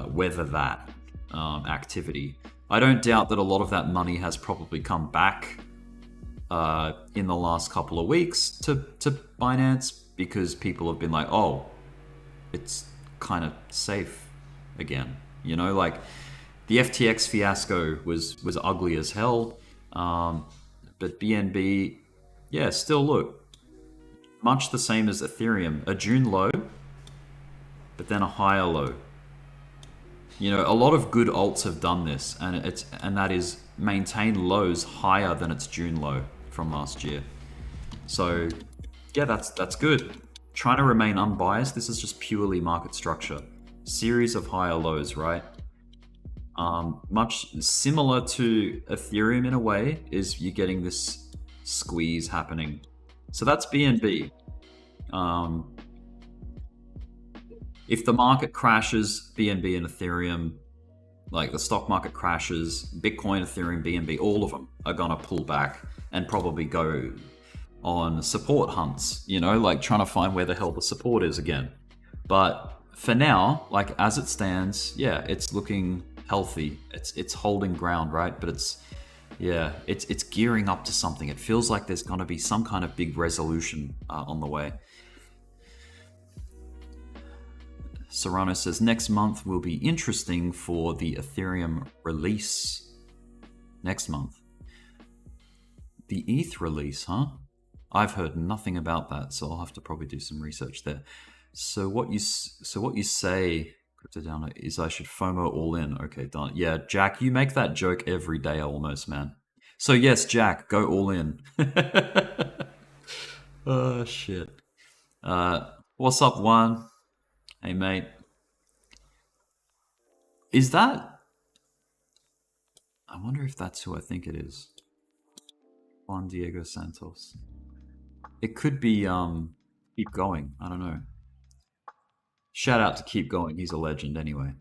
weather that activity. I don't doubt that a lot of that money has probably come back in the last couple of weeks to Binance, because people have been like, oh, it's kind of safe again. You know, like the FTX fiasco was ugly as hell, but BNB, yeah, still look much the same as Ethereum, a June low, but then a higher low. You know, a lot of good alts have done this, and that is maintain lows higher than its June low from last year. So yeah, that's good. Trying to remain unbiased. This is just purely market structure. Series of higher lows, right? Much similar to Ethereum in a way, is you're getting this squeeze happening. So that's BNB. If the market crashes, BNB and Ethereum, like the stock market crashes, Bitcoin, Ethereum, BNB, all of them are gonna pull back and probably go on support hunts, you know, like trying to find where the hell the support is again. But for now, like as it stands, yeah, it's looking healthy. It's holding ground, right? But it's gearing up to something. It feels like there's gonna be some kind of big resolution on the way. Serrano says, next month will be interesting for the Ethereum release. Next month. The ETH release, huh? I've heard nothing about that, so I'll have to probably do some research there. So what you say, Crypto Downer, is I should FOMO all in. Okay, done. Yeah, Jack, you make that joke every day almost, man. So yes, Jack, go all in. Oh, shit. What's up, Juan? Hey, mate. Is that... I wonder if that's who I think it is. Juan Diego Santos. It could be Keep Going. I don't know. Shout out to Keep Going. He's a legend anyway.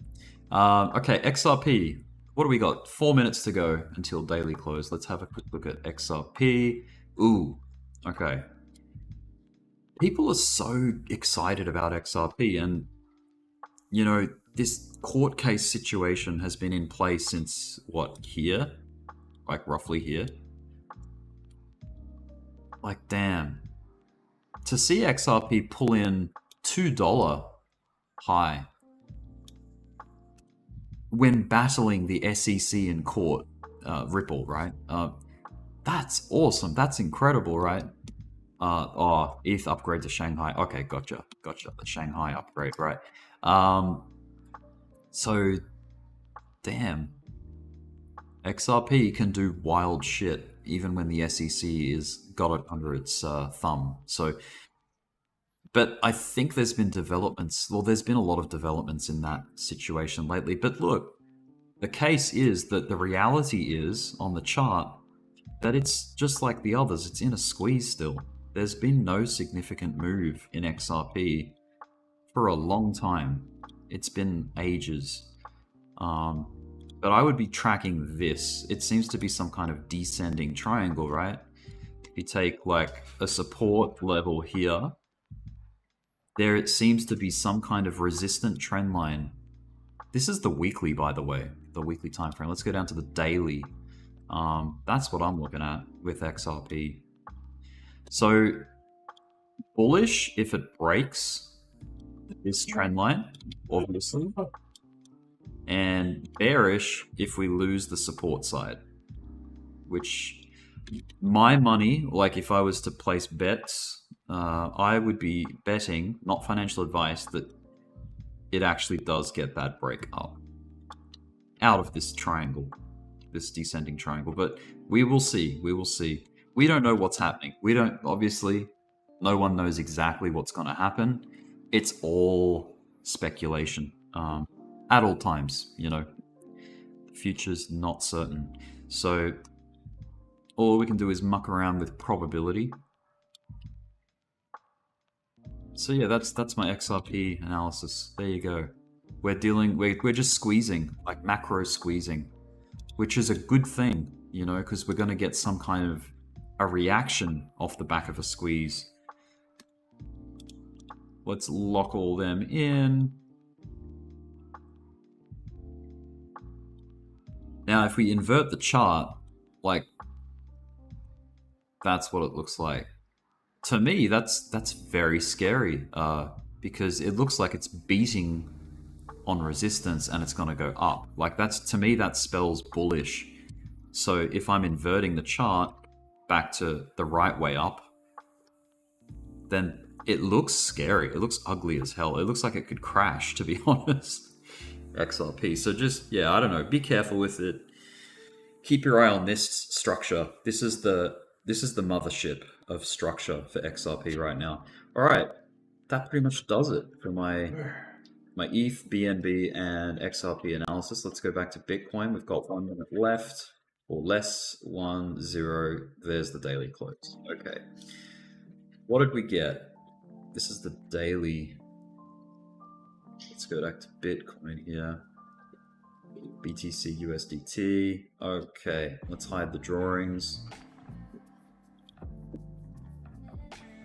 Okay, XRP. What do we got? 4 minutes to go until daily close. Let's have a quick look at XRP. Ooh, okay. People are so excited about XRP, and you know, this court case situation has been in place since what, here? Like roughly here. Like, damn. To see XRP pull in $2 high when battling the SEC in court, Ripple, right? That's awesome. That's incredible, right? Oh, ETH upgrade to Shanghai. Okay, gotcha. The Shanghai upgrade, right? So, damn. XRP can do wild shit even when the SEC is got it under its thumb. So, but I think there's been developments. Well, there's been a lot of developments in that situation lately. But look, the case is that the reality is on the chart that it's just like the others. It's in a squeeze still. There's been no significant move in XRP for a long time. It's been ages. But I would be tracking this. It seems to be some kind of descending triangle, right? If you take like a support level here, there it seems to be some kind of resistant trend line. This is the weekly, by the way, the weekly time frame. Let's go down to the daily. That's what I'm looking at with XRP. So bullish if it breaks this trend line, obviously, and bearish if we lose the support side, which my money, like if I was to place bets, I would be betting, not financial advice, that it actually does get that break up out of this triangle, this descending triangle. But we will see. We don't know what's happening. We don't, obviously, no one knows exactly what's going to happen. It's all speculation at all times, you know. The future's not certain. So all we can do is muck around with probability. So yeah, that's my XRP analysis. There you go. We're just squeezing, like macro squeezing, which is a good thing. you know, because we're going to get some kind of a reaction off the back of a squeeze. Let's lock all them in. Now, if we invert the chart, like, that's what it looks like. To me, that's very scary, because it looks like it's beating on resistance and it's going to go up. Like, that's, to me, that spells bullish. So if I'm inverting the chart back to the right way up, then it looks scary. It looks ugly as hell. It looks like it could crash, to be honest. XRP. So just, yeah, I don't know. Be careful with it. Keep your eye on this structure. This is the mothership of structure for XRP right now. All right, that pretty much does it for my ETH, BNB, and XRP analysis. Let's go back to Bitcoin. We've got 1 minute left, or less. 1, 0. There's the daily close. Okay. What did we get? This is the daily. Let's go back to Bitcoin here. BTC USDT. Okay, let's hide the drawings.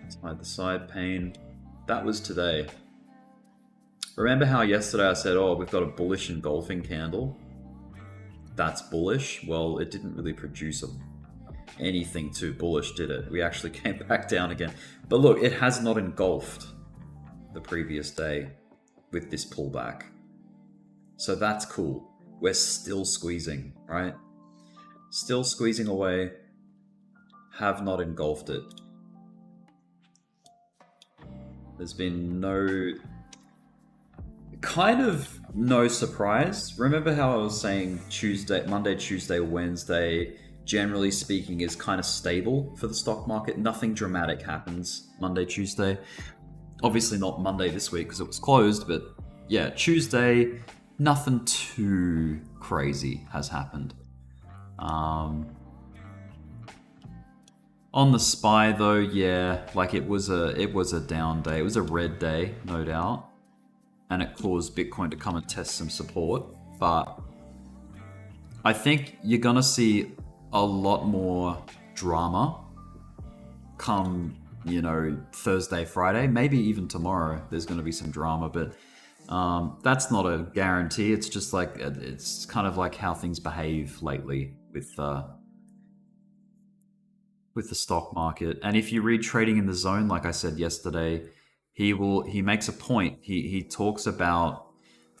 Let's hide the side pane. That was today. Remember how yesterday I said, oh, we've got a bullish engulfing candle? That's bullish. Well, it didn't really produce anything too bullish, did it? We actually came back down again. But look, it has not engulfed the previous day with this pullback. So that's cool. We're still squeezing, right? Still squeezing away. Have not engulfed it. There's been no surprise. Remember how I was saying Monday, Tuesday, Wednesday, generally speaking, is kind of stable for the stock market. Nothing dramatic happens Monday, Tuesday. Obviously not Monday this week because it was closed, but yeah, Tuesday, nothing too crazy has happened. On the SPY though, yeah, like it was a down day. It was a red day, no doubt, and it caused Bitcoin to come and test some support. But I think you're gonna see a lot more drama come, you know, Thursday, Friday, maybe even tomorrow. There's gonna be some drama, but that's not a guarantee. It's just like, it's kind of like how things behave lately with the stock market. And if you read Trading in the Zone, like I said yesterday, he makes a point. He talks about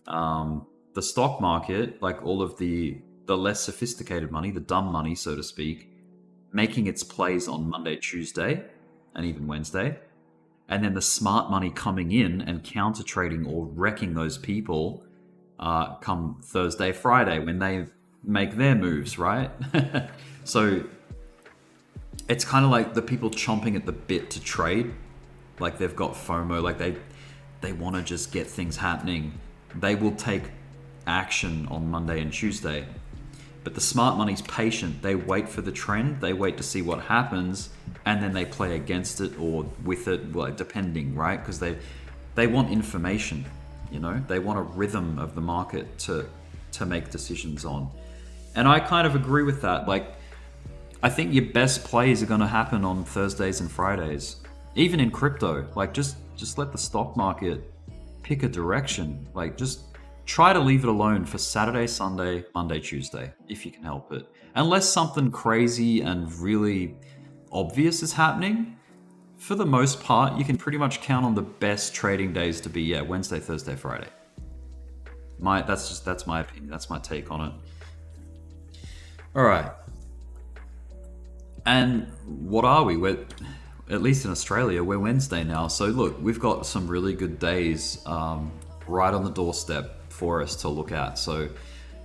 the stock market, like all of the less sophisticated money, the dumb money, so to speak, making its plays on Monday, Tuesday, and even Wednesday. And then the smart money coming in and counter trading or wrecking those people come Thursday, Friday, when they make their moves, right? So it's kind of like the people chomping at the bit to trade, like they've got FOMO, like they want to just get things happening. They will take action on Monday and Tuesday. But the smart money's patient. They wait for the trend. They wait to see what happens, and then they play against it or with it, well, depending, right? Because they want information, you know? They want a rhythm of the market to make decisions on. And I kind of agree with that. Like, I think your best plays are going to happen on Thursdays and Fridays. Even in crypto, like just let the stock market pick a direction. Like, just try to leave it alone for Saturday, Sunday, Monday, Tuesday, if you can help it. Unless something crazy and really obvious is happening, for the most part, you can pretty much count on the best trading days to be, Wednesday, Thursday, Friday. That's my opinion. That's my take on it. All right. And what are we? We're, at least in Australia, we're Wednesday now. So look, we've got some really good days right on the doorstep for us to look at. So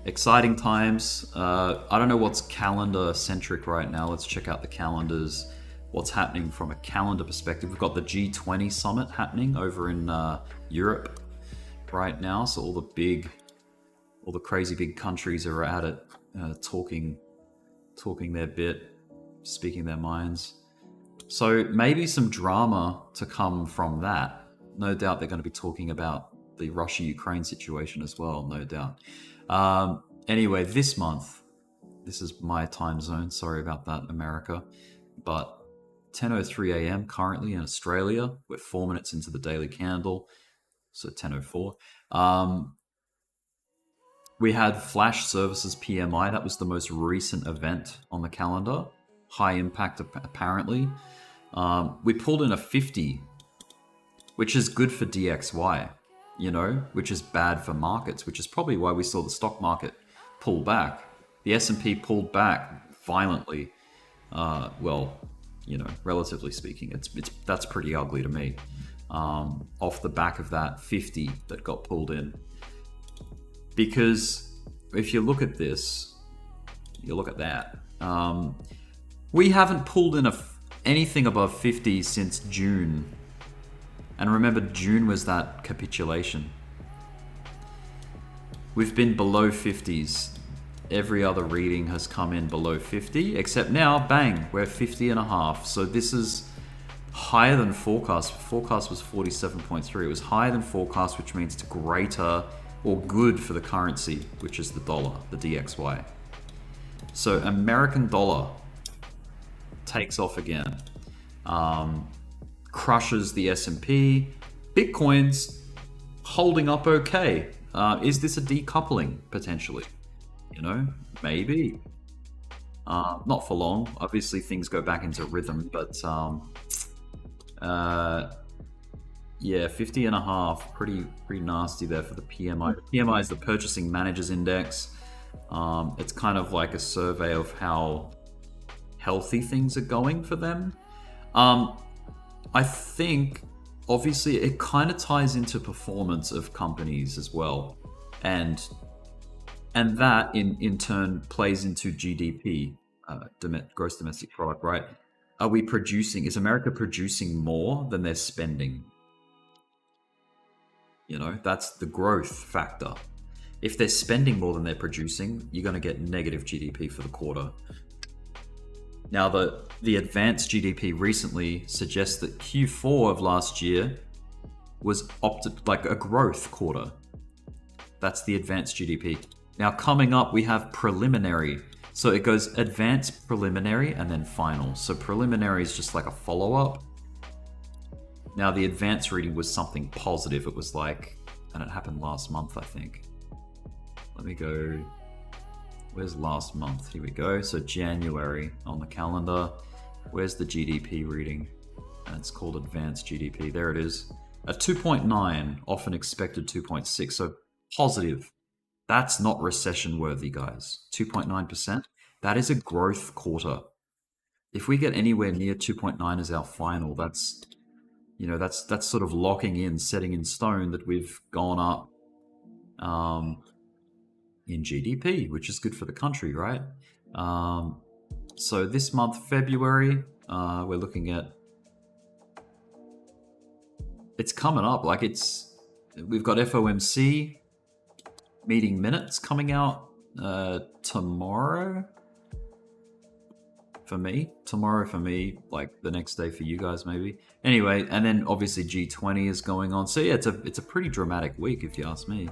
exciting times. I don't know what's calendar centric right now. Let's check out the calendars. What's happening from a calendar perspective. We've got the G20 summit happening over in Europe right now. So all the crazy big countries are at it, talking their bit, speaking their minds. So maybe some drama to come from that. No doubt they're going to be talking about the Russia-Ukraine situation as well, no doubt. Anyway, this month this is my time zone. Sorry about that, America. But 10:03 a.m. currently in Australia. We're 4 minutes into the daily candle, so 10:04. We had Flash Services PMI. That was the most recent event on the calendar. High impact, apparently. We pulled in a 50, which is good for DXY, you know, which is bad for markets, which is probably why we saw the stock market pull back. The S&P pulled back violently. Well, you know, relatively speaking, that's pretty ugly to me. Off the back of that 50 that got pulled in. Because if you look at this, you look at that. We haven't pulled in anything above 50 since June. And remember, June was that capitulation. We've been below 50s. Every other reading has come in below 50, except now, bang, we're 50.5. So this is higher than forecast. Forecast was 47.3. It was higher than forecast, which means it's greater or good for the currency, which is the dollar, the DXY. So American dollar takes off again. Crushes the S&P. Bitcoin's holding up okay. Is this a decoupling potentially? You know, maybe. Not for long. Obviously, things go back into rhythm, but yeah, 50.5, pretty nasty there for the PMI. The PMI is the Purchasing Managers Index. It's kind of like a survey of how healthy things are going for them. I think, obviously, it kind of ties into performance of companies as well. And that, in turn, plays into GDP, gross domestic product, right? Is America producing more than they're spending? You know, that's the growth factor. If they're spending more than they're producing, you're going to get negative GDP for the quarter. Now, the advanced GDP recently suggests that Q4 of last year was opted like a growth quarter. That's the advanced GDP. Now, coming up, we have preliminary. So it goes advanced, preliminary, and then final. So preliminary is just like a follow-up. Now, the advanced reading was something positive. It was like, and it happened last month, I think. Let me go. Where's last month? Here we go. So January on the calendar. Where's the GDP reading? And it's called advanced GDP. There it is. A 2.9, often expected 2.6. So positive. That's not recession worthy, guys. 2.9%. That is a growth quarter. If we get anywhere near 2.9 as our final, that's, you know, that's sort of locking in, setting in stone that we've gone up in GDP, which is good for the country, right? So this month, February, we're looking at, it's coming up, like we've got FOMC meeting minutes coming out tomorrow for me. Tomorrow for me, like the next day for you guys maybe. Anyway, and then obviously G20 is going on. So yeah, it's a pretty dramatic week if you ask me.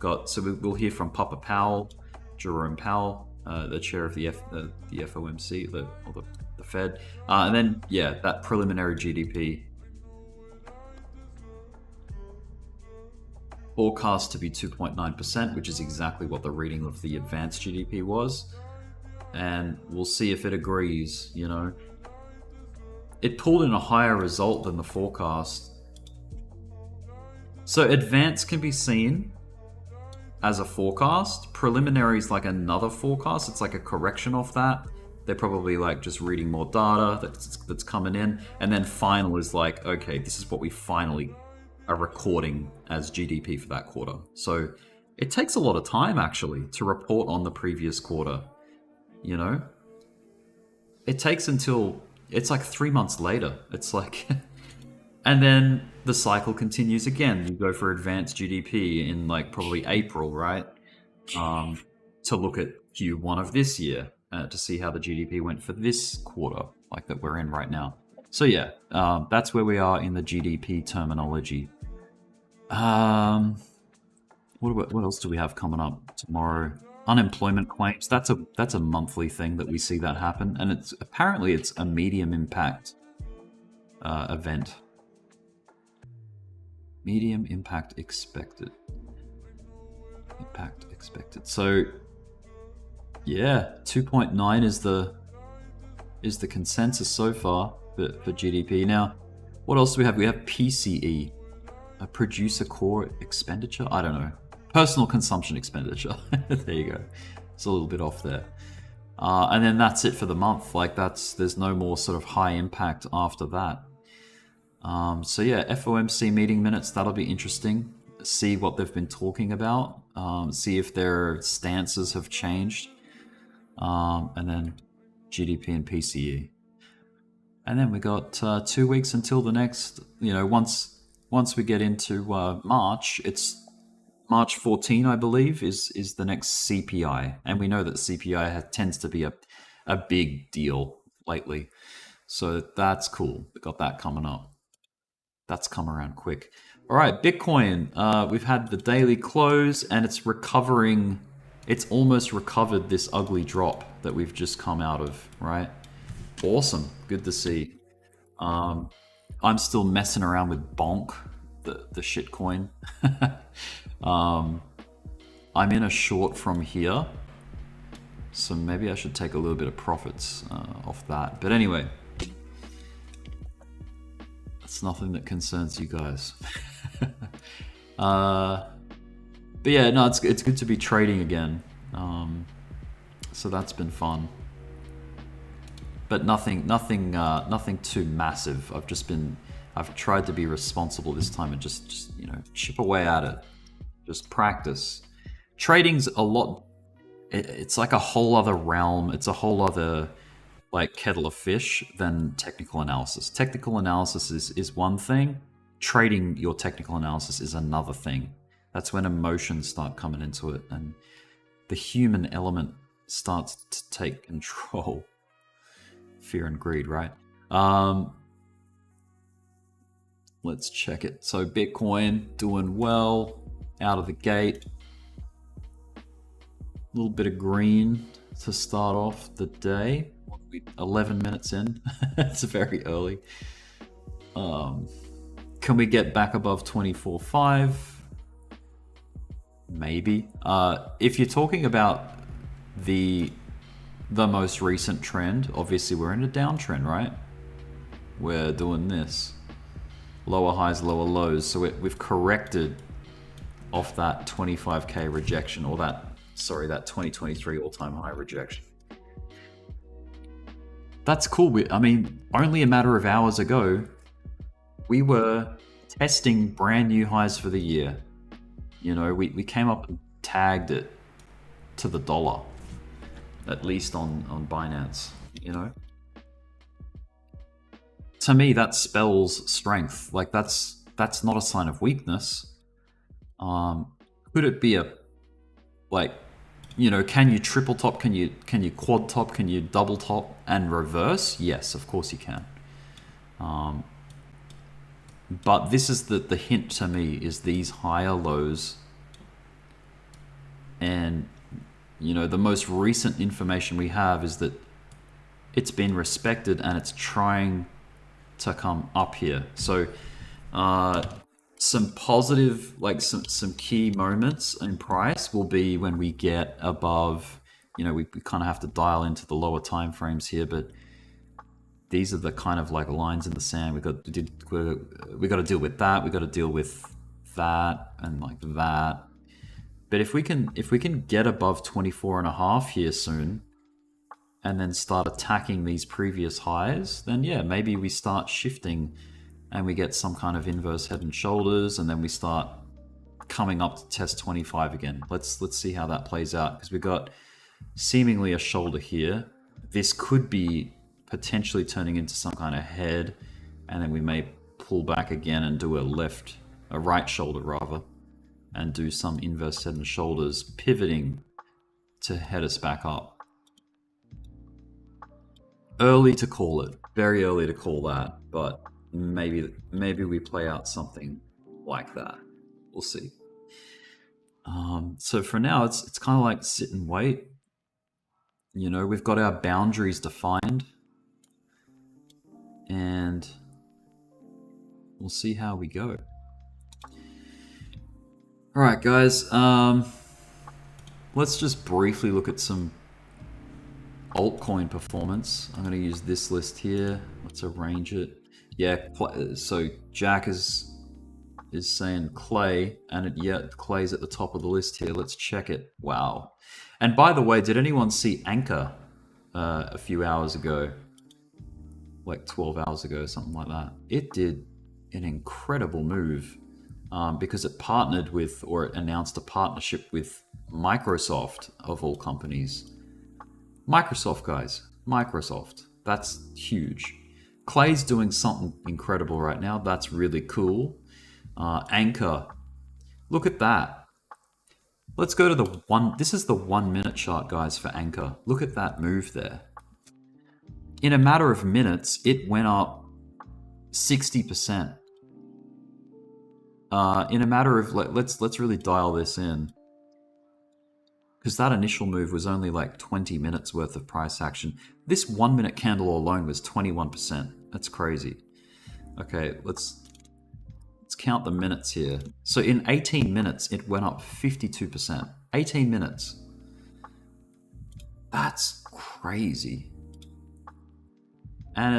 We'll hear from Papa Powell, Jerome Powell, the chair of the FOMC, the Fed, and then yeah, that preliminary GDP forecast to be 2.9%, which is exactly what the reading of the advanced GDP was, and we'll see if it agrees. You know, it pulled in a higher result than the forecast, so advanced can be seen as a forecast. Preliminary is like another forecast. It's like a correction of that. They're probably like just reading more data that's coming in. And then final is like, okay, this is what we finally are recording as GDP for that quarter. So it takes a lot of time actually to report on the previous quarter. You know, it takes until it's like 3 months later. It's like, and then the cycle continues again. You go for advanced GDP in like probably April, right? To look at Q1 of this year to see how the GDP went for this quarter, like that we're in right now. So yeah, that's where we are in the GDP terminology. What else do we have coming up tomorrow? Unemployment claims, that's a monthly thing that we see that happen, and it's apparently it's a medium impact event. Medium impact expected. Impact expected. So yeah, 2.9 is the consensus so far for GDP. Now, what else do we have? We have PCE, a producer core expenditure. I don't know. Personal consumption expenditure. There you go. It's a little bit off there. And then that's it for the month. Like there's no more sort of high impact after that. So yeah, FOMC meeting minutes, that'll be interesting. See what they've been talking about. See if their stances have changed. And then GDP and PCE. And then we got 2 weeks until the next, once we get into March, it's March 14, I believe, is the next CPI. And we know that CPI tends to be a big deal lately. So that's cool. We got that coming up. That's come around quick. All right, Bitcoin. We've had the daily close and it's recovering. It's almost recovered this ugly drop that we've just come out of, right? Awesome. Good to see. I'm still messing around with Bonk, the shitcoin. I'm in a short from here, so maybe I should take a little bit of profits off that. But anyway, that's nothing that concerns you guys. But yeah, no, it's good to be trading again. So that's been fun. But nothing too massive. I've tried to be responsible this time and just chip away at it. Just practice. Trading's a lot. It's like a whole other realm. It's a whole other like kettle of fish than technical analysis. Technical analysis is one thing. Trading your technical analysis is another thing. That's when emotions start coming into it and the human element starts to take control. Fear and greed, right? Let's check it. So Bitcoin doing well out of the gate. A little bit of green to start off the day. 11 minutes in. It's very early. Can we get back above 24.5? Maybe. If you're talking about the most recent trend, obviously we're in a downtrend, right? We're doing this. Lower highs, lower lows. So we've corrected off that 25k rejection, or that 2023 all-time high rejection. That's cool. I mean, only a matter of hours ago, we were testing brand new highs for the year. We came up and tagged it to the dollar, at least on Binance, To me, that spells strength. Like that's not a sign of weakness. Could it be can you triple top? Can you quad top? Can you double top and reverse? Yes, of course you can. But this is the hint to me, is these higher lows. And, the most recent information we have is that it's been respected and it's trying to come up here. So some positive, some key moments in price will be when we get above, we kind of have to dial into the lower time frames here, but these are the kind of like lines in the sand. We got to deal with that. We got to deal with that and like that. But if we can get above 24.5 here soon, and then start attacking these previous highs, then yeah, maybe we start shifting and we get some kind of inverse head and shoulders, and then we start coming up to test 25 again. Let's see how that plays out, because we've got seemingly a shoulder here. This could be potentially turning into some kind of head, and then we may pull back again and do a right shoulder rather, and do some inverse head and shoulders, pivoting to head us back up. Early to call it, very early to call that, but maybe we play out something like that. We'll see. So for now, it's kind of like sit and wait. You know, we've got our boundaries defined, and we'll see how we go. All right, guys. Let's just briefly look at some altcoin performance. I'm going to use this list here. Let's arrange it. Yeah, so Jack is saying Clay, and Clay's at the top of the list here. Let's check it. Wow. And by the way, did anyone see Anchor a few hours ago? Like 12 hours ago, something like that. It did an incredible move because it partnered with, or it announced a partnership with Microsoft, of all companies. Microsoft, guys. Microsoft. That's huge. Clay's doing something incredible right now. That's really cool. Anchor. Look at that. Let's go to the one. This is the 1 minute chart, guys, for Anchor. Look at that move there. In a matter of minutes, it went up 60%. In a matter of, let's really dial this in, because that initial move was only like 20 minutes worth of price action. This 1 minute candle alone was 21%. That's crazy. Okay, let's count the minutes here. So in 18 minutes, it went up 52%. 18 minutes. That's crazy. And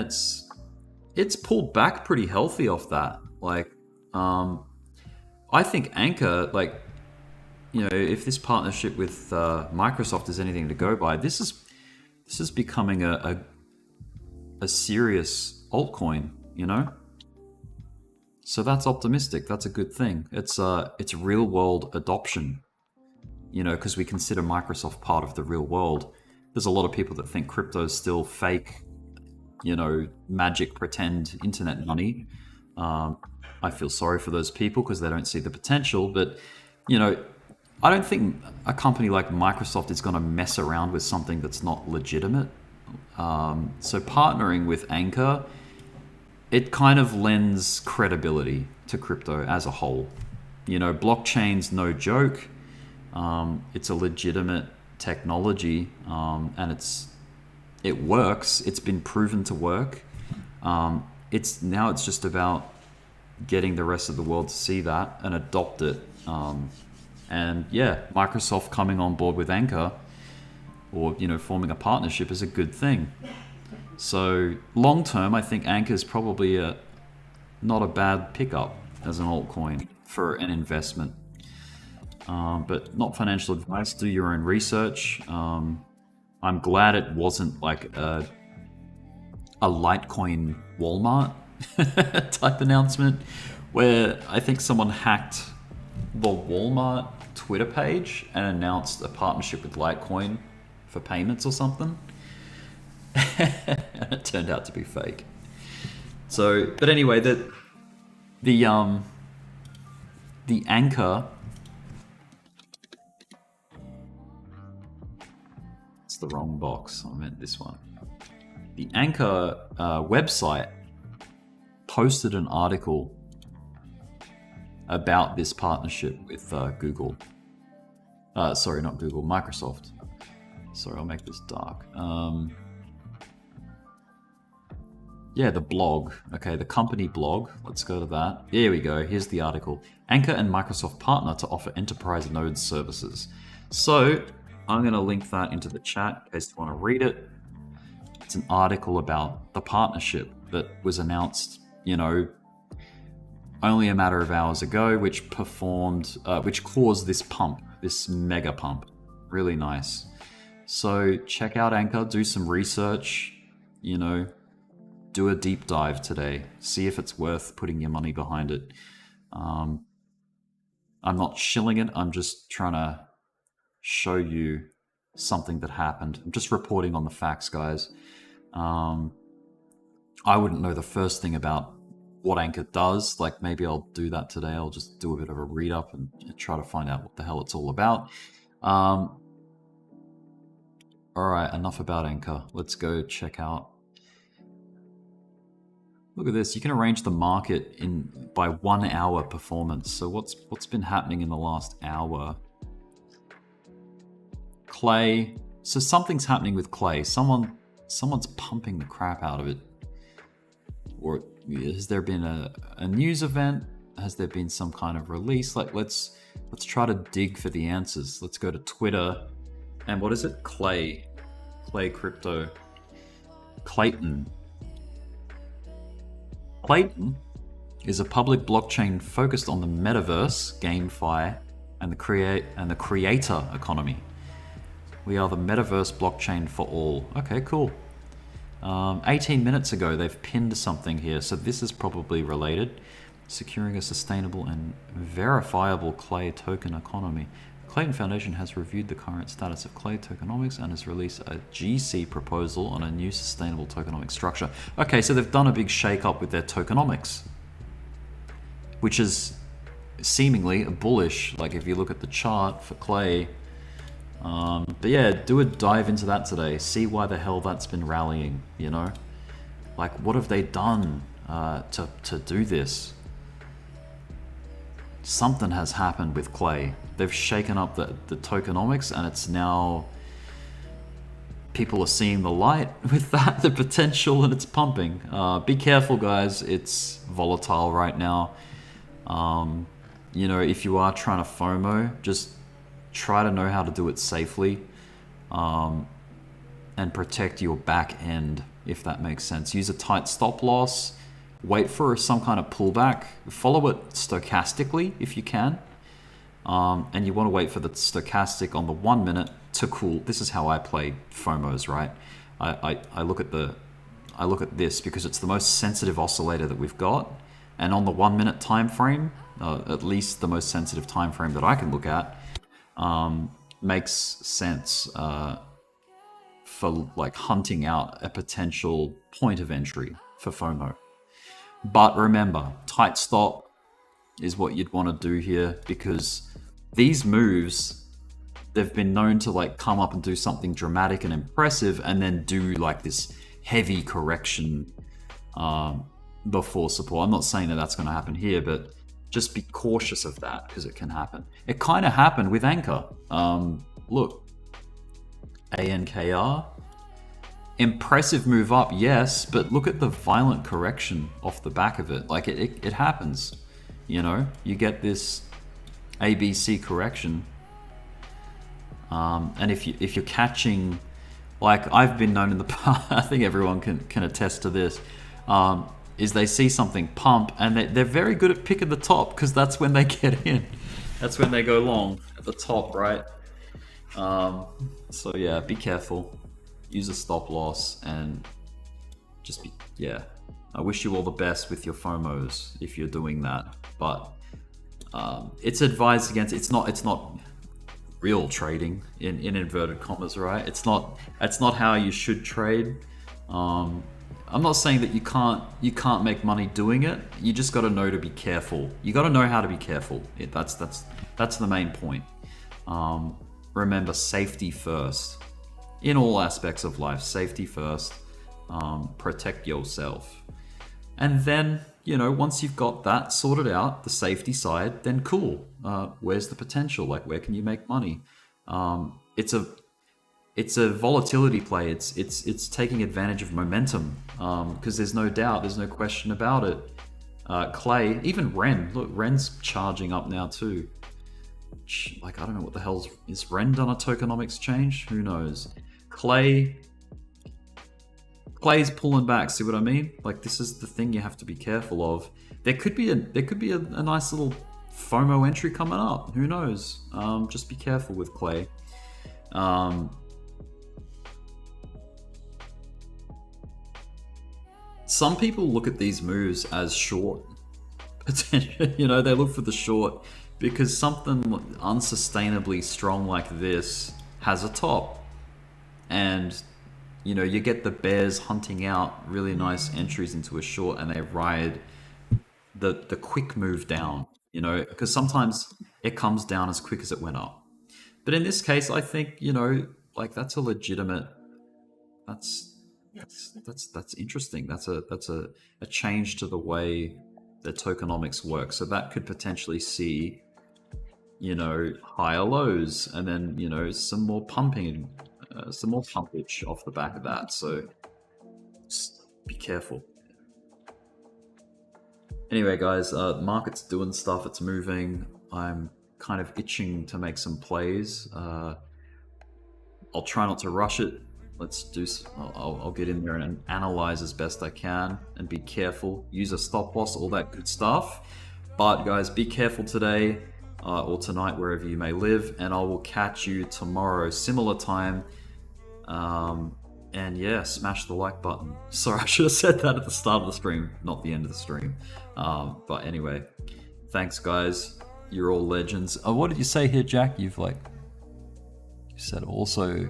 it's pulled back pretty healthy off that. Like, I think Anchor, like, you know, if this partnership with Microsoft is anything to go by, this is becoming a serious altcoin, you know. So that's optimistic. That's a good thing. It's real world adoption, you know, because we consider Microsoft part of the real world. There's a lot of people that think crypto is still fake, you know, magic pretend internet money. I feel sorry for those people because they don't see the potential. But, you know, I don't think a company like Microsoft is going to mess around with something that's not legitimate. So partnering with Anchor, it kind of lends credibility to crypto as a whole. You know, blockchain's no joke. It's a legitimate technology, and it works. It's been proven to work. It's just about getting the rest of the world to see that and adopt it. And yeah, Microsoft coming on board with Anchor, or, you know, forming a partnership, is a good thing. So long term, I think Anchor is probably not a bad pickup as an altcoin for an investment. But not financial advice. Do your own research. I'm glad it wasn't like a Litecoin Walmart type announcement, where I think someone hacked the Walmart Twitter page and announced a partnership with Litecoin for payments or something. And it turned out to be fake. So, but anyway, the Anchor, it's the wrong box. I meant this one. The Anchor website posted an article about this partnership with Google. Sorry, not Google, Microsoft. Sorry, I'll make this dark. Yeah, the blog. Okay, the company blog. Let's go to that. There we go. Here's the article. Anchor and Microsoft partner to offer enterprise node services. So I'm going to link that into the chat in case you want to read it. It's an article about the partnership that was announced, you know, only a matter of hours ago, which caused this pump, this mega pump. Really nice. So check out Anchor, do some research, you know, do a deep dive today. See if it's worth putting your money behind it. I'm not shilling it. I'm just trying to show you something that happened. I'm just reporting on the facts, guys. I wouldn't know the first thing about what Anchor does. Like, maybe I'll do that today. I'll just do a bit of a read up and try to find out what the hell it's all about. All right, enough about Anchor. Let's go check out. Look at this. You can arrange the market by 1 hour performance. So what's been happening in the last hour? Clay. So something's happening with Clay. Someone's pumping the crap out of it. Or has there been a news event? Has there been some kind of release? Like let's try to dig for the answers. Let's go to Twitter. And what is it? Clay Crypto. Clayton is a public blockchain focused on the metaverse, GameFi, and the creator economy. We are the metaverse blockchain for all. Okay, cool. 18 minutes ago, they've pinned something here, so this is probably related. Securing a sustainable and verifiable Clay token economy. The Clayton Foundation has reviewed the current status of Clay tokenomics and has released a GC proposal on a new sustainable tokenomic structure. Okay, so they've done a big shake-up with their tokenomics, which is seemingly bullish. Like if you look at the chart for Clay. But yeah, do a dive into that today. See why the hell that's been rallying, you know? Like, what have they done to do this? Something has happened with Clay. They've shaken up the tokenomics, and it's now... people are seeing the light with that, the potential, and it's pumping. Be careful, guys. It's volatile right now. You know, if you are trying to FOMO, just try to know how to do it safely, and protect your back end, if that makes sense. Use a tight stop loss, wait for some kind of pullback, follow it stochastically if you can, and you want to wait for the stochastic on the 1 minute to cool. This is how I play FOMOs, right? I look at this because it's the most sensitive oscillator that we've got, and on the 1 minute time frame, at least the most sensitive time frame that I can look at, makes sense for like hunting out a potential point of entry for FOMO. But remember, tight stop is what you'd want to do here, because these moves, they've been known to like come up and do something dramatic and impressive and then do like this heavy correction before support. I'm not saying that that's going to happen here, but just be cautious of that because it can happen. It kind of happened with Anchor. Look, ANKR. Impressive move up, yes, but look at the violent correction off the back of it. Like it happens, you know? You get this ABC correction. And if you're catching, like I've been known in the past, I think everyone can attest to this, is they see something pump and they're very good at picking the top because that's when they get in. That's when they go long at the top, right? So yeah, be careful. Use a stop loss and just I wish you all the best with your FOMOs if you're doing that. But it's advised against. It's not real trading in inverted commas, right? It's not how you should trade. I'm not saying that you can't make money doing it. You just got to know to be careful. You got to know how to be careful. That's the main point. Remember, safety first. In all aspects of life, safety first. Protect yourself. And then, you know, once you've got that sorted out, the safety side, then cool. Where's the potential? Like, where can you make money? It's a volatility play. It's taking advantage of momentum, because there's no doubt, there's no question about it. Clay, even Ren. Look, Ren's charging up now too. Like, I don't know what the hell's... Is Ren done a tokenomics change? Who knows? Clay's pulling back. See what I mean? Like, this is the thing you have to be careful of. There could be a nice little FOMO entry coming up. Who knows? Just be careful with Clay. Some people look at these moves as short. You know, they look for the short because something unsustainably strong like this has a top. And, you know, you get the bears hunting out really nice entries into a short and they ride the quick move down, you know, because sometimes it comes down as quick as it went up. But in this case, I think, you know, like that's a legitimate, that's interesting. That's a change to the way the tokenomics work. So that could potentially see you know, higher lows, and then, you know, some more pumping, some more pumpage off the back of that. So just be careful. Anyway, guys, the market's doing stuff. It's moving. I'm kind of itching to make some plays. I'll try not to rush it. Let's do. I'll get in there and analyze as best I can and be careful. Use a stop loss, all that good stuff. But guys, be careful today or tonight, wherever you may live. And I will catch you tomorrow, similar time. And yeah, smash the like button. Sorry, I should have said that at the start of the stream, not the end of the stream. But anyway, thanks, guys. You're all legends. What did you say here, Jack? You said also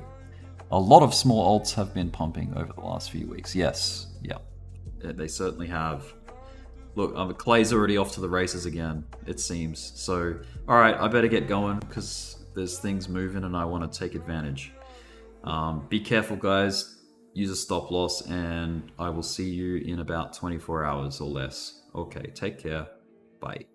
a lot of small alts have been pumping over the last few weeks. Yes, yeah, they certainly have. Look, Clay's already off to the races again, it seems. So, all right, I better get going because there's things moving and I want to take advantage. Be careful, guys. Use a stop loss, and I will see you in about 24 hours or less. Okay, take care. Bye.